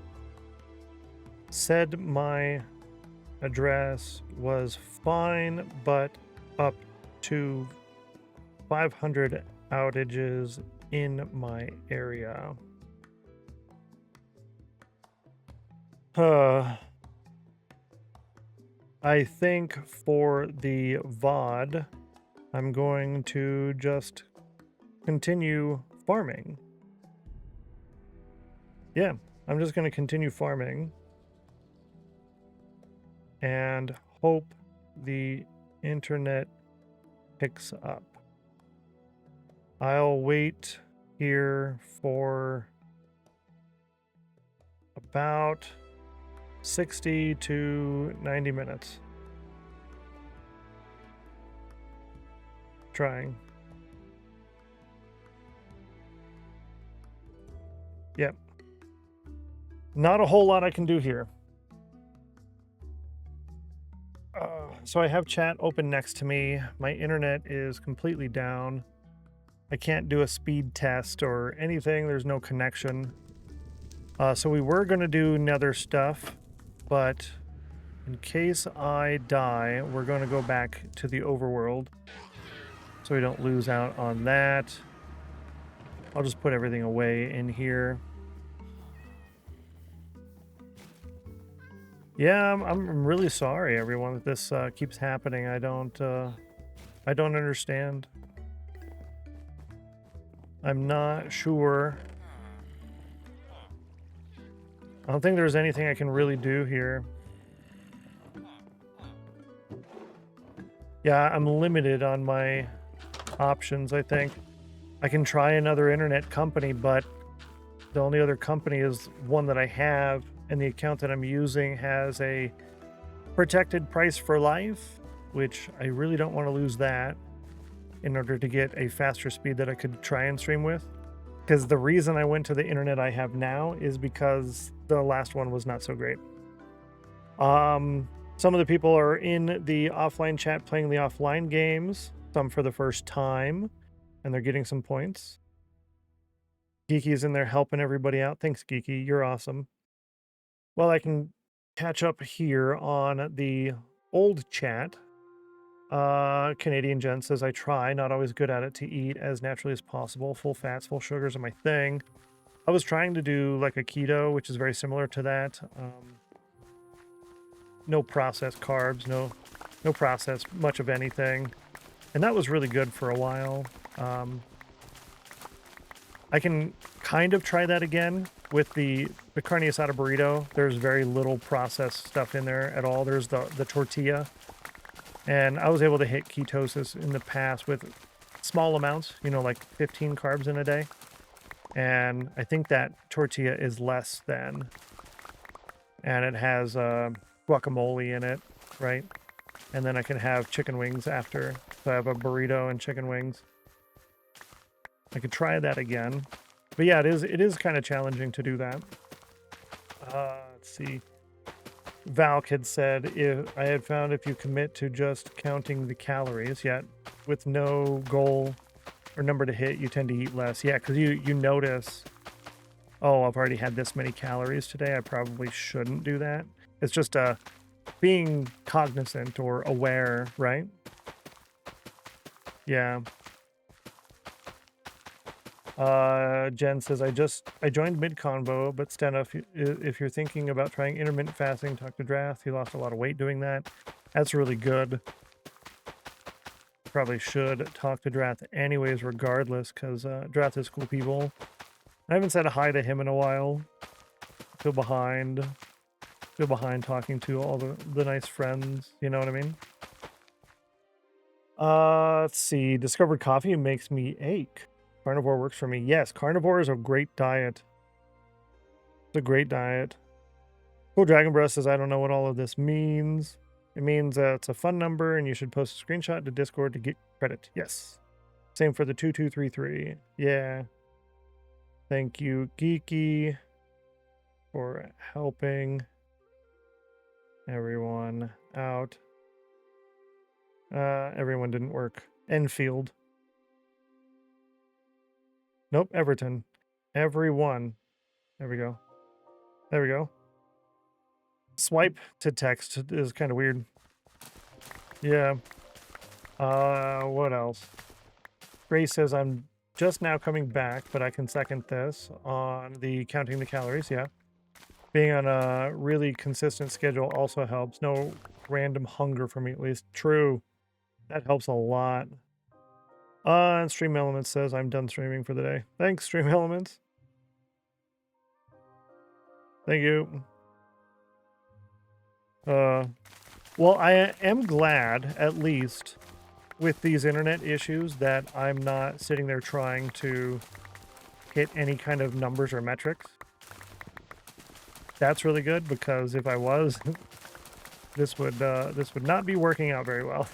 Said my address was fine, but up to 500 outages in my area. I think for the VOD, I'm going to just continue farming. Yeah, I'm just going to continue farming and hope the internet picks up. I'll wait here for about 60 to 90 minutes. Trying. Yep. Not a whole lot I can do here. So I have chat open next to me. My internet is completely down. I can't do a speed test or anything. There's no connection. So we were going to do nether stuff, but in case I die, we're going to go back to the overworld so we don't lose out on that. I'll just put everything away in here. Yeah, I'm really sorry, everyone, that this keeps happening. I don't understand. I'm not sure. I don't think there's anything I can really do here. Yeah, I'm limited on my options, I think. I can try another internet company, but the only other company is one that I have, and the account that I'm using has a protected price for life, which I really don't want to lose that in order to get a faster speed that I could try and stream with. Because the reason I went to the internet I have now is because the last one was not so great. Some of the people are in the offline chat playing the offline games, some for the first time, and they're getting some points. Geeky's in there helping everybody out. Thanks, Geeky. You're awesome. Well, I can catch up here on the old chat. Canadian Jen says, I try, not always good at it, to eat as naturally as possible. Full fats, full sugars are my thing. I was trying to do like a keto, which is very similar to that. No processed carbs, no processed much of anything. And that was really good for a while. I can kind of try that again with the carne asada burrito. There's very little processed stuff in there at all. There's the tortilla. And I was able to hit ketosis in the past with small amounts, you know, like 15 carbs in a day. And I think that tortilla is less than. And it has guacamole in it, right? And then I can have chicken wings after. So I have a burrito and chicken wings. I could try that again. But yeah, it is kind of challenging to do that. Let's see. Valk had said, if I had found if you commit to just counting the calories, yet with no goal or number to hit, you tend to eat less. Yeah, because you notice, oh, I've already had this many calories today. I probably shouldn't do that. It's just being cognizant or aware, right? Yeah. Jen says, I joined mid-convo, but Stenno, if you're thinking about trying intermittent fasting, talk to Drath. He lost a lot of weight doing that. That's really good. Probably should talk to Drath anyways, regardless, because Drath is cool people. I haven't said a hi to him in a while. Feel behind talking to all the nice friends. You know what I mean? Let's see. Discovered coffee makes me ache. Carnivore works for me. Yes, carnivore is a great diet. It's a great diet. Cool Dragon Breast says, I don't know what all of this means. It means it's a fun number and you should post a screenshot to Discord to get credit. Yes. Same for the 2233. Yeah. Thank you, Geeky, for helping everyone out. Everyone didn't work. Enfield. Nope, Everton. Everyone. There we go. There we go. Swipe to text is kind of weird. Yeah. What else? Grace says, I'm just now coming back, but I can second this on the counting the calories. Yeah. Being on a really consistent schedule also helps. No random hunger for me, at least. True. That helps a lot. And Stream Elements says, I'm done streaming for the day. Thanks, Stream Elements. Thank you. Well, I am glad, at least, with these internet issues, that I'm not sitting there trying to hit any kind of numbers or metrics. That's really good, because if I was, this would not be working out very well.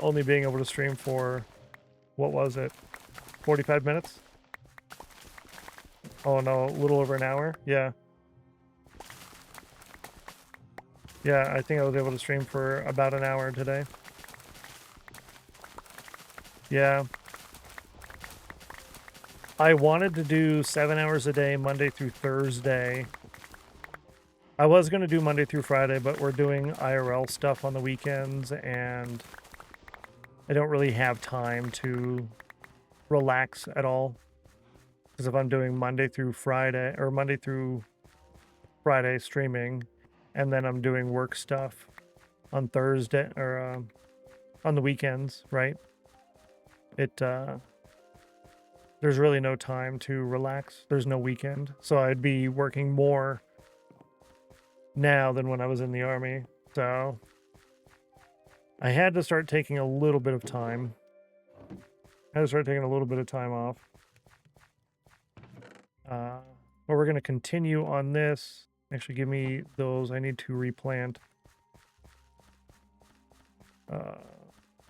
Only being able to stream for, what was it, 45 minutes? Oh no, a little over an hour? Yeah. Yeah, I think I was able to stream for about an hour today. Yeah. I wanted to do 7 hours a day, Monday through Thursday. I was going to do Monday through Friday, but we're doing IRL stuff on the weekends, and I don't really have time to relax at all. Because if I'm doing Monday through Friday streaming, and then I'm doing work stuff on Thursday or on the weekends, right? There's really no time to relax. There's no weekend. So I'd be working more now than when I was in the army. So I had to start taking a little bit of time. I had to start taking a little bit of time off. But we're going to continue on this. Actually, give me those. I need to replant.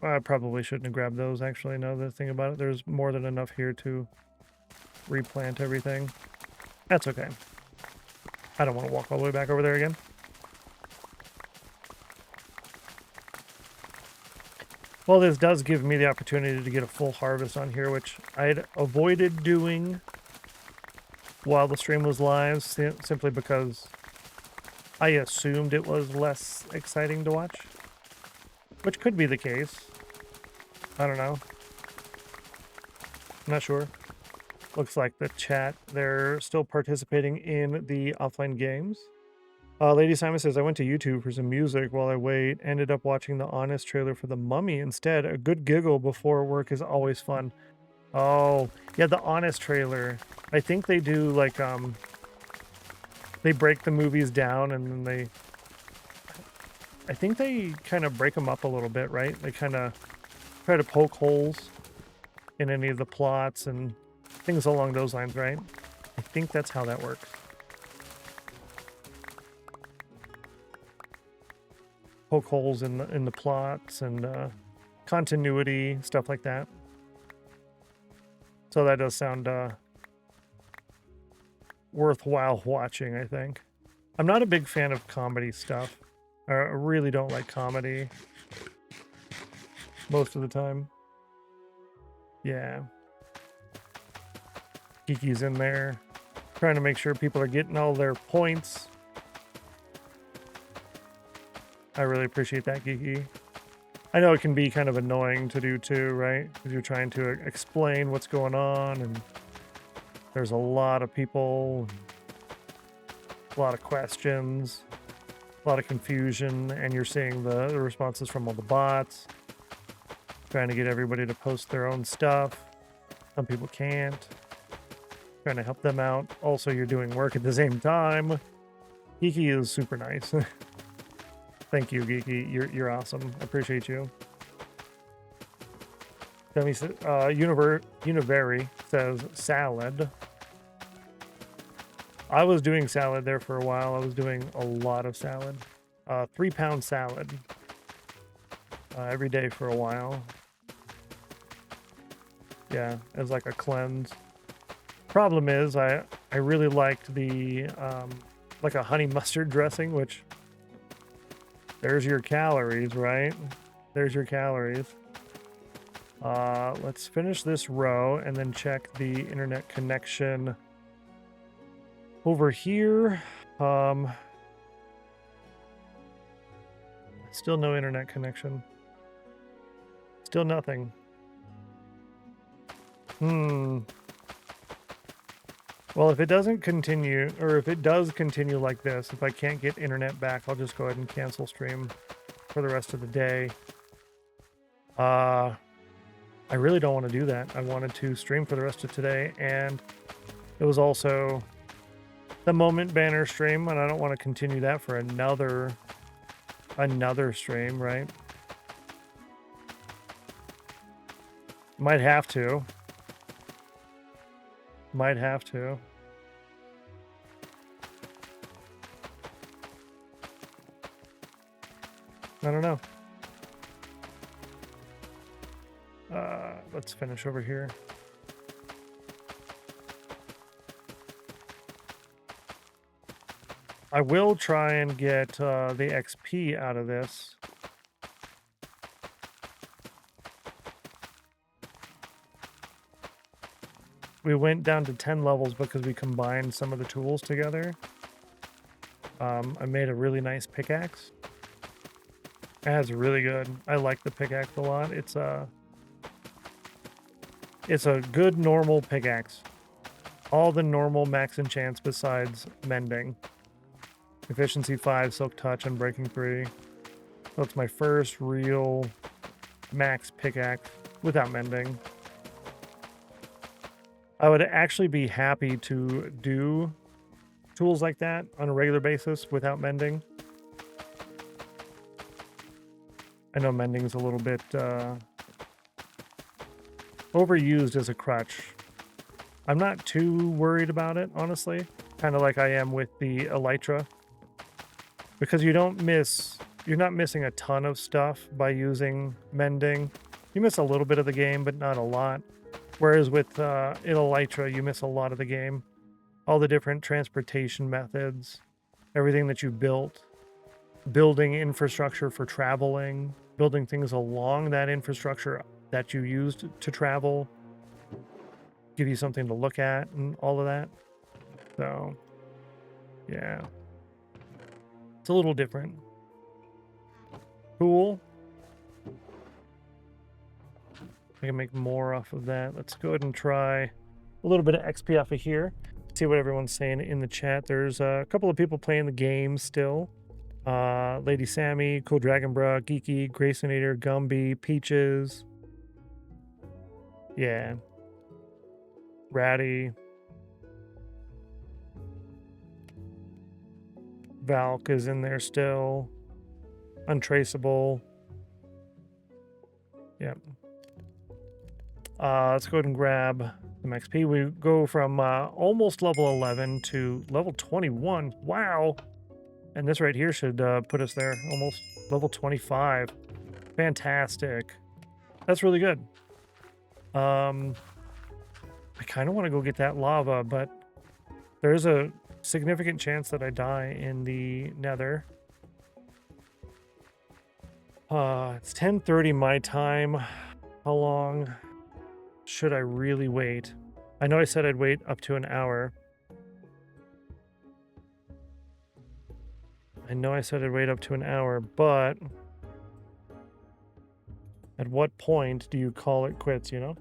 I probably shouldn't have grabbed those, actually, now that I think about it. There's more than enough here to replant everything. That's okay. I don't want to walk all the way back over there again. Well, this does give me the opportunity to get a full harvest on here, which I'd avoided doing while the stream was live, simply because I assumed it was less exciting to watch. Which could be the case. I don't know. I'm not sure. Looks like the chat, they're still participating in the offline games. Lady Simon says, I went to YouTube for some music while I wait. Ended up watching the Honest trailer for The Mummy instead. A good giggle before work is always fun. Oh, yeah, the Honest trailer. I think they do, like, they break the movies down and then I think they kind of break them up a little bit, right? They kind of try to poke holes in any of the plots and things along those lines, right? I think that's how that works. Poke holes in the plots and continuity, stuff like that. So that does sound worthwhile watching, I think. I'm not a big fan of comedy stuff. I really don't like comedy most of the time. Yeah. Kiki's in there, trying to make sure people are getting all their points. I really appreciate that, Kiki. I know it can be kind of annoying to do too, right? Because you're trying to explain what's going on, and there's a lot of people, a lot of questions, a lot of confusion, and you're seeing the responses from all the bots, trying to get everybody to post their own stuff. Some people can't. Trying to help them out. Also, you're doing work at the same time. Kiki is super nice. Thank you, Geeky. You're awesome. I appreciate you. Demi says, Univari says salad. I was doing salad there for a while. I was doing a lot of salad. 3-pound salad. Every day for a while. Yeah, as like a cleanse. Problem is, I really liked the, like a honey mustard dressing, which... There's your calories, right? There's your calories. Let's finish this row and then check the internet connection over here. Still no internet connection. Still nothing. Well, if it doesn't continue, or if it does continue like this, if I can't get internet back, I'll just go ahead and cancel stream for the rest of the day. I really don't want to do that. I wanted to stream for the rest of today, and it was also the Moment banner stream, and I don't want to continue that for another stream, right? Might have to. Might have to. I don't know. Let's finish over here. I will try and get the XP out of this. We went down to 10 levels because we combined some of the tools together. I made a really nice pickaxe. It's really good. I like the pickaxe a lot. It's It's a good normal pickaxe. All the normal max enchants besides mending. Efficiency 5, silk touch, and breaking 3. So it's my first real max pickaxe without mending. I would actually be happy to do tools like that on a regular basis without mending. I know mending is a little bit overused as a crutch. I'm not too worried about it, honestly. Kind of like I am with the Elytra. Because you're not missing a ton of stuff by using mending. You miss a little bit of the game, but not a lot. Whereas with Elytra, you miss a lot of the game. All the different transportation methods, everything that you built, building infrastructure for traveling, building things along that infrastructure that you used to travel, give you something to look at and all of that. So, yeah. It's a little different. Cool. I can make more off of that. Let's go ahead and try a little bit of XP off of here. See what everyone's saying in the chat. There's a couple of people playing the game still. Lady Sammy, Cool Dragon Bra, Geeky, Graysonator, Gumby, Peaches. Yeah. Ratty. Valk is in there still. Untraceable. Yep. Let's go ahead and grab some XP. We go from almost level 11 to level 21. Wow. And this right here should put us there. Almost level 25. Fantastic. That's really good. I kind of want to go get that lava, but there's a significant chance that I die in the nether. It's 10:30 my time. How long should I really wait? I know I said I'd wait up to an hour. But at what point do you call it quits, you know?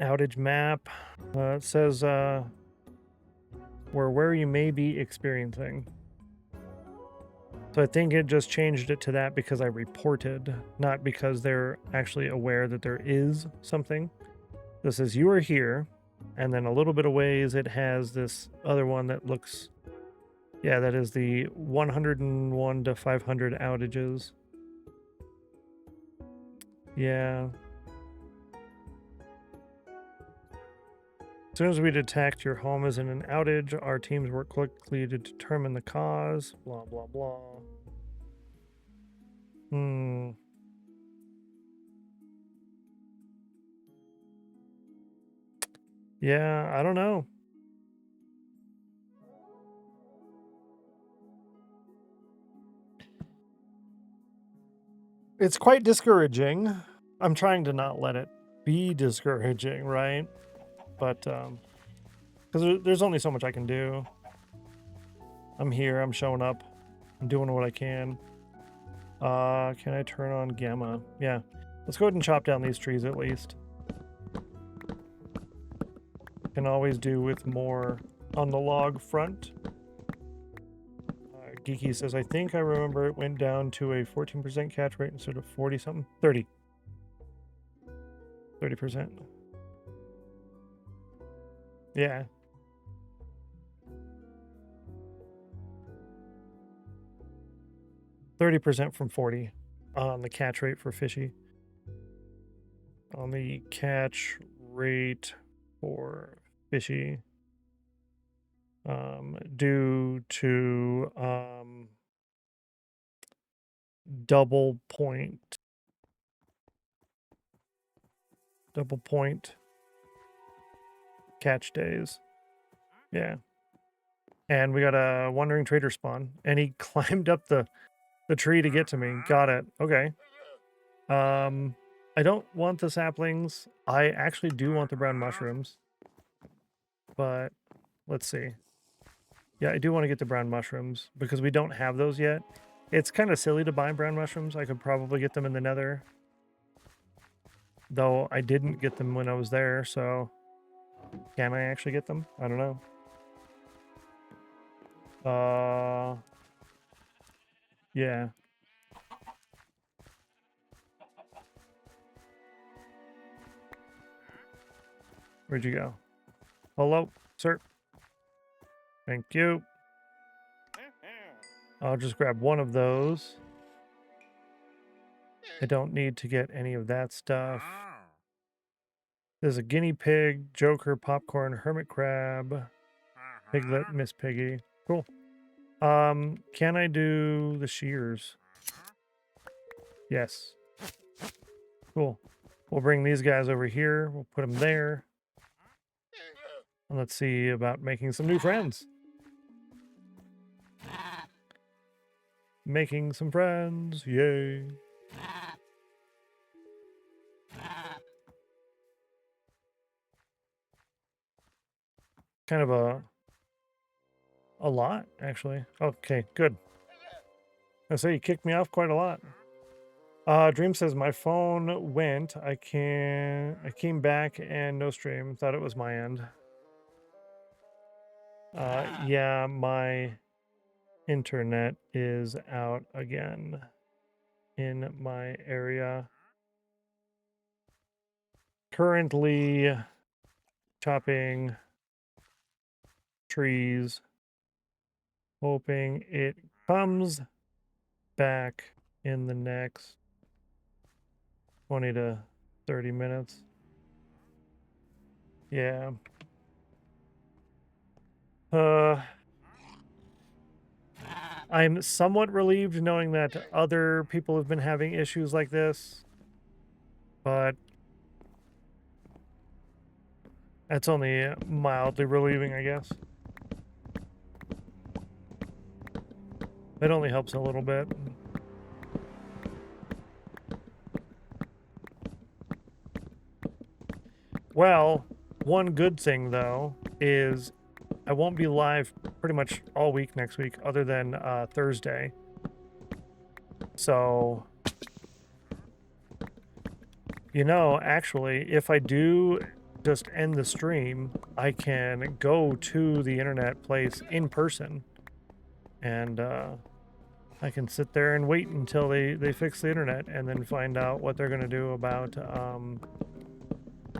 Outage map. It says where you may be experiencing. So I think it just changed it to that because I reported, not because they're actually aware that there is something. This says you are here, and then a little bit of ways it has this other one that looks, yeah, that is the 101 to 500 outages. Yeah. As soon as we detect your home is in an outage, our teams work quickly to determine the cause. Blah, blah, blah. Yeah, I don't know. It's quite discouraging. I'm trying to not let it be discouraging, right? But, because there's only so much I can do. I'm here, I'm showing up, I'm doing what I can. Can I turn on gamma? Yeah. Let's go ahead and chop down these trees at least. Can always do with more on the log front. Geeky says, I think I remember it went down to a 14% catch rate instead of 40 something. 30%. Yeah. %30 from 40 on the catch rate for fishy. On the catch rate for fishy, due to double point catch days. Yeah. And we got a wandering trader spawn, and he climbed up the tree to get to me. Got it. Okay. I don't want the saplings. I actually do want the brown mushrooms. But let's see. Yeah, I do want to get the brown mushrooms because we don't have those yet. It's kind of silly to buy brown mushrooms. I could probably get them in the nether. Though I didn't get them when I was there, so can I actually get them? I don't know. Yeah. Where'd you go? Hello, sir. Thank you. I'll just grab one of those. I don't need to get any of that stuff. There's a guinea pig, joker, popcorn, hermit crab, piglet, Miss Piggy. Cool. Can I do the shears? Yes. Cool. We'll bring these guys over here. We'll put them there. And let's see about making some new friends. Making some friends. Yay. Kind of a lot, actually. Okay, good. I say you kicked me off quite a lot. Dream says my phone went. I came back and no stream. Thought it was my end. Yeah, my internet is out again in my area. Currently chopping trees, hoping it comes back in the next 20 to 30 minutes. Yeah. I'm somewhat relieved knowing that other people have been having issues like this, but that's only mildly relieving, I guess. It only helps a little bit. Well, one good thing, though, is I won't be live pretty much all week next week, other than Thursday. So, you know, actually, if I do just end the stream, I can go to the internet place in person, and I can sit there and wait until they fix the internet, and then find out what they're going to do about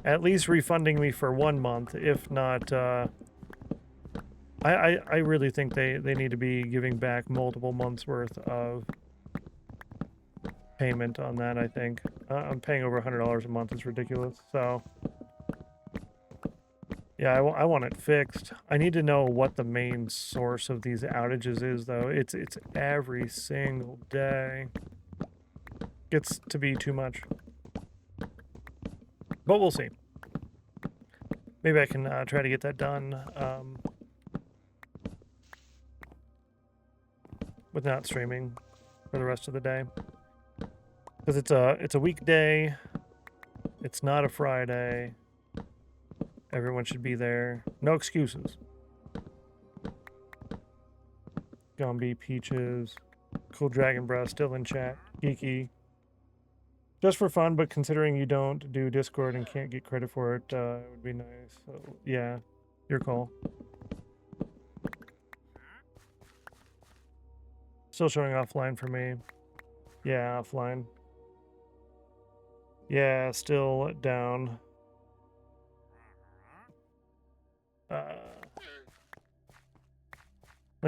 at least refunding me for 1 month, if not... I really think they need to be giving back multiple months worth of payment on that, I think. I'm paying over $100 a month. It's ridiculous. So, yeah, I want it fixed. I need to know what the main source of these outages is, though. It's every single day. Gets to be too much. But we'll see. Maybe I can try to get that done without streaming for the rest of the day. Because it's a weekday. It's not a Friday. Everyone should be there. No excuses. Gumby, Peaches, Cool Dragon Bro still in chat. Geeky. Just for fun, but considering you don't do Discord and can't get credit for it, it would be nice. So, yeah, your call. Still showing offline for me. Yeah, offline. Yeah, still down. Let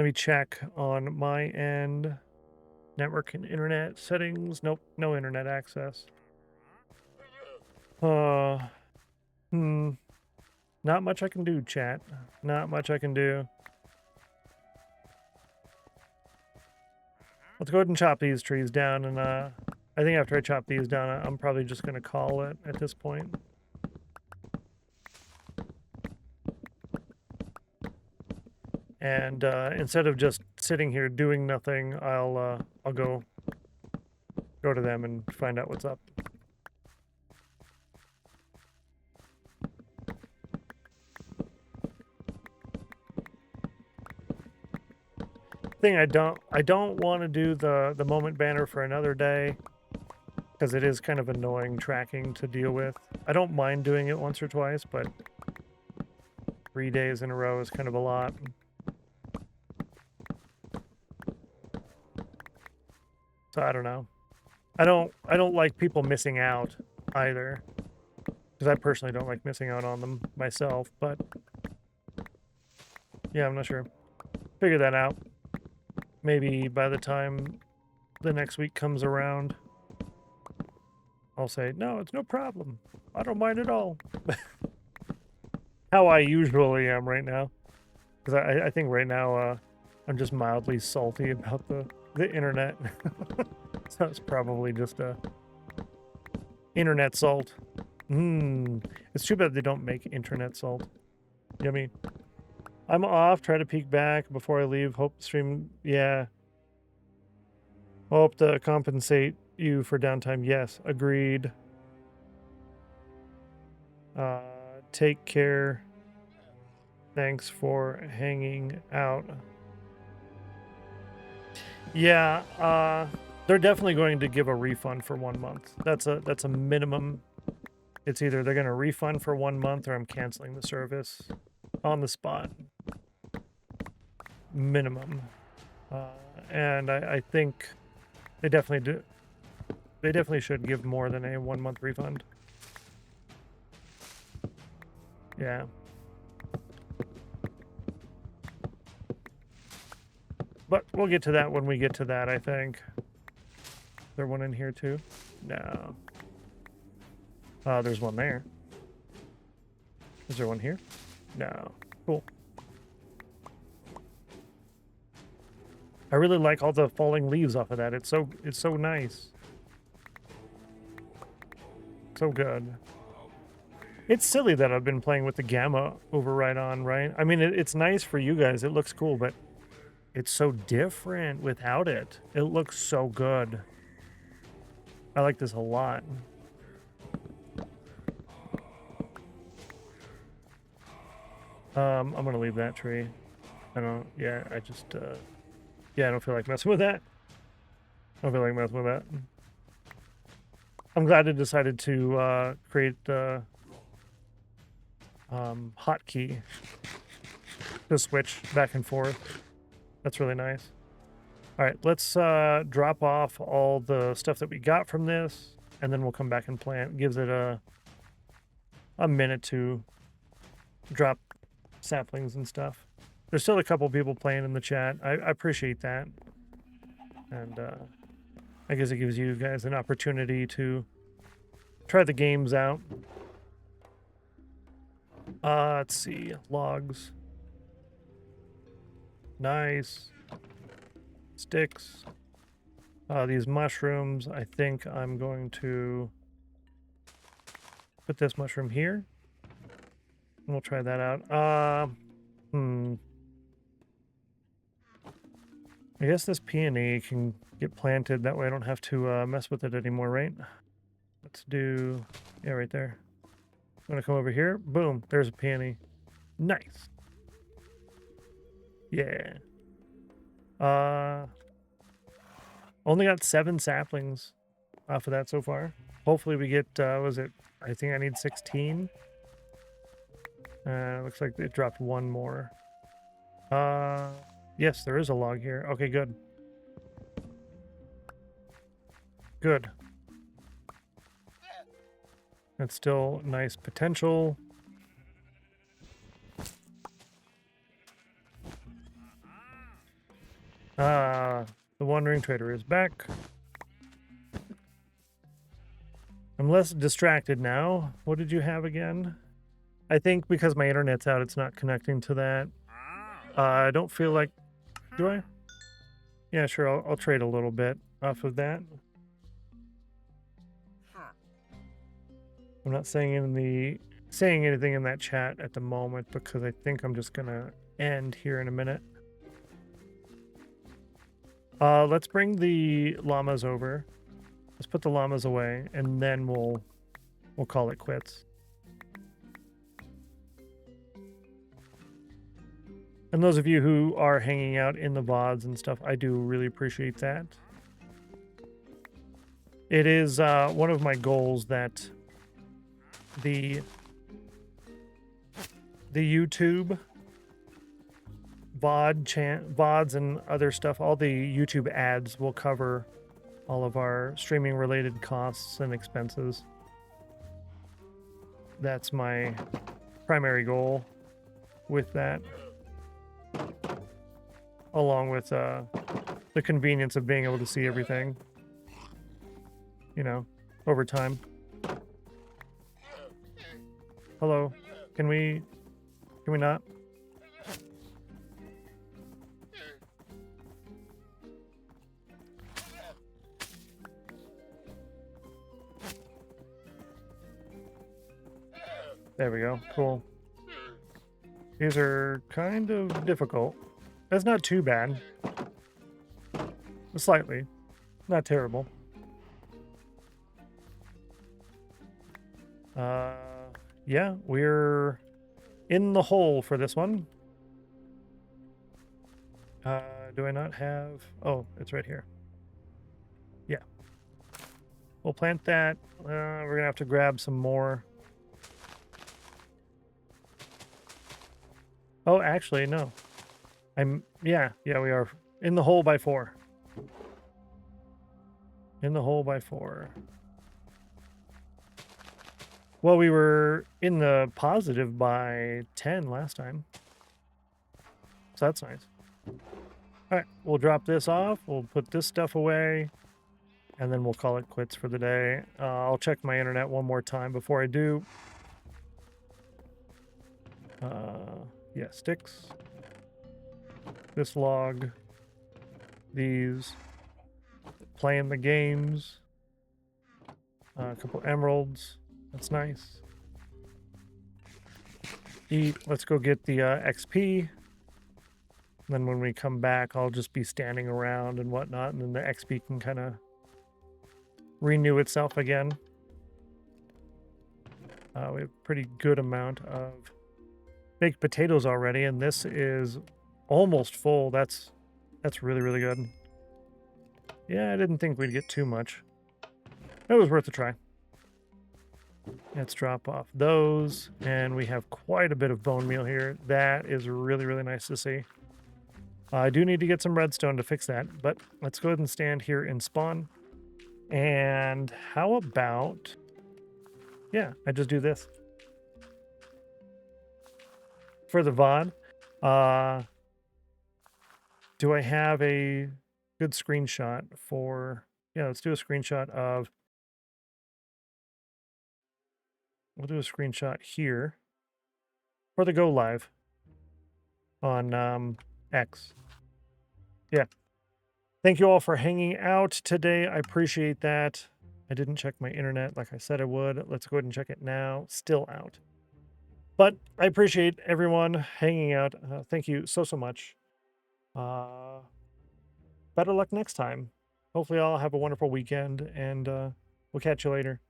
me check on my end. Network and internet settings. Nope, no internet access. Not much I can do, chat. Not much I can do. Let's go ahead and chop these trees down, and I think after I chop these down, I'm probably just going to call it at this point. And instead of just sitting here doing nothing, I'll go to them and find out what's up. Thing I don't want to do the moment banner for another day, because it is kind of annoying tracking to deal with. I don't mind doing it once or twice, but 3 days in a row is kind of a lot. So I don't know. I don't like people missing out either, because I personally don't like missing out on them myself, but yeah, I'm not sure. Figure that out. Maybe by the time the next week comes around, I'll say, no, it's no problem. I don't mind at all. How I usually am right now. Because I think right now I'm just mildly salty about the internet. So it's probably just internet salt. It's too bad they don't make internet salt. Yummy. I'm off. Try to peek back before I leave. Hope the stream... Yeah. Hope to compensate you for downtime. Yes, agreed. Take care. Thanks for hanging out. Yeah, they're definitely going to give a refund for 1 month. That's a minimum. It's either they're going to refund for 1 month or I'm canceling the service on the spot. Minimum. And I think they definitely do. They definitely should give more than a 1 month refund. Yeah. But we'll get to that when we get to that, I think. Is there one in here too? No. There's one there. Is there one here? No. Cool. I really like all the falling leaves off of that. It's so nice. So good. It's silly that I've been playing with the gamma override on, right? I mean, it's nice for you guys. It looks cool, but it's so different without it. It looks so good. I like this a lot. I'm gonna leave that tree. I don't, yeah, I just, yeah, I don't feel like messing with that. I don't feel like messing with that. I'm glad I decided to create the hotkey to switch back and forth. That's really nice. All right, let's drop off all the stuff that we got from this, and then we'll come back and plant. Gives it a minute to drop saplings and stuff. There's still a couple people playing in the chat. I appreciate that. And I guess it gives you guys an opportunity to try the games out. Let's see. Logs. Nice. Sticks. These mushrooms, I think I'm going to put this mushroom here. And we'll try that out. I guess this peony can get planted. That way I don't have to mess with it anymore, right? Let's do... Yeah, right there. I'm going to come over here. Boom. There's a peony. Nice. Yeah. Only got 7 saplings off of that so far. Hopefully we get, was it... I think I need 16. Looks like it dropped 1 more. Yes, there is a log here. Okay, good. Good. That's still nice potential. The Wandering Trader is back. I'm less distracted now. What did you have again? I think because my internet's out, it's not connecting to that. I don't feel like... Do I? Yeah, sure. I'll trade a little bit off of that. I'm not saying anything in that chat at the moment because I think I'm just gonna end here in a minute. Let's bring the llamas over. Let's put the llamas away, and then we'll call it quits. And those of you who are hanging out in the VODs and stuff, I do really appreciate that. It is one of my goals that the YouTube VODs and other stuff, all the YouTube ads will cover all of our streaming related costs and expenses. That's my primary goal with that, along with the convenience of being able to see everything, you know, over time. Hello, can we not? There we go. Cool. These are kind of difficult. That's not too bad. Slightly. Not terrible. Yeah, we're in the hole for this one. Do I not have... Oh, it's right here. Yeah. We'll plant that. We're going to have to grab some more. Oh, actually, no. Yeah, we are in the hole by 4. In the hole by 4. Well, we were in the positive by 10 last time. So that's nice. All right, we'll drop this off. We'll put this stuff away. And then we'll call it quits for the day. I'll check my internet one more time before I do. Yeah, sticks. This log. These. Playing the games. A couple emeralds. That's nice. Eat. Let's go get the XP. And then when we come back, I'll just be standing around and whatnot. And then the XP can kind of renew itself again. We have a pretty good amount of baked potatoes already. And this is almost full. That's really, really good. Yeah, I didn't think we'd get too much. It was worth a try. Let's drop off those, and we have quite a bit of bone meal here. That is really, really nice to see. I do need to get some redstone to fix that, but let's go ahead and stand here in spawn. And how about... Yeah, I just do this. For the VOD, do I have a good screenshot for... Yeah, let's do a screenshot of... We'll do a screenshot here for the go live on X. Yeah. Thank you all for hanging out today. I appreciate that. I didn't check my internet like I said I would. Let's go ahead and check it now. Still out. But I appreciate everyone hanging out. Thank you so much. Better luck next time. Hopefully I'll have a wonderful weekend, and we'll catch you later.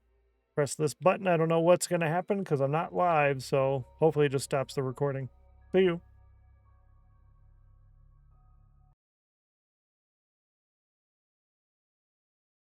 Press this button. I don't know what's going to happen because I'm not live, so hopefully it just stops the recording. See you.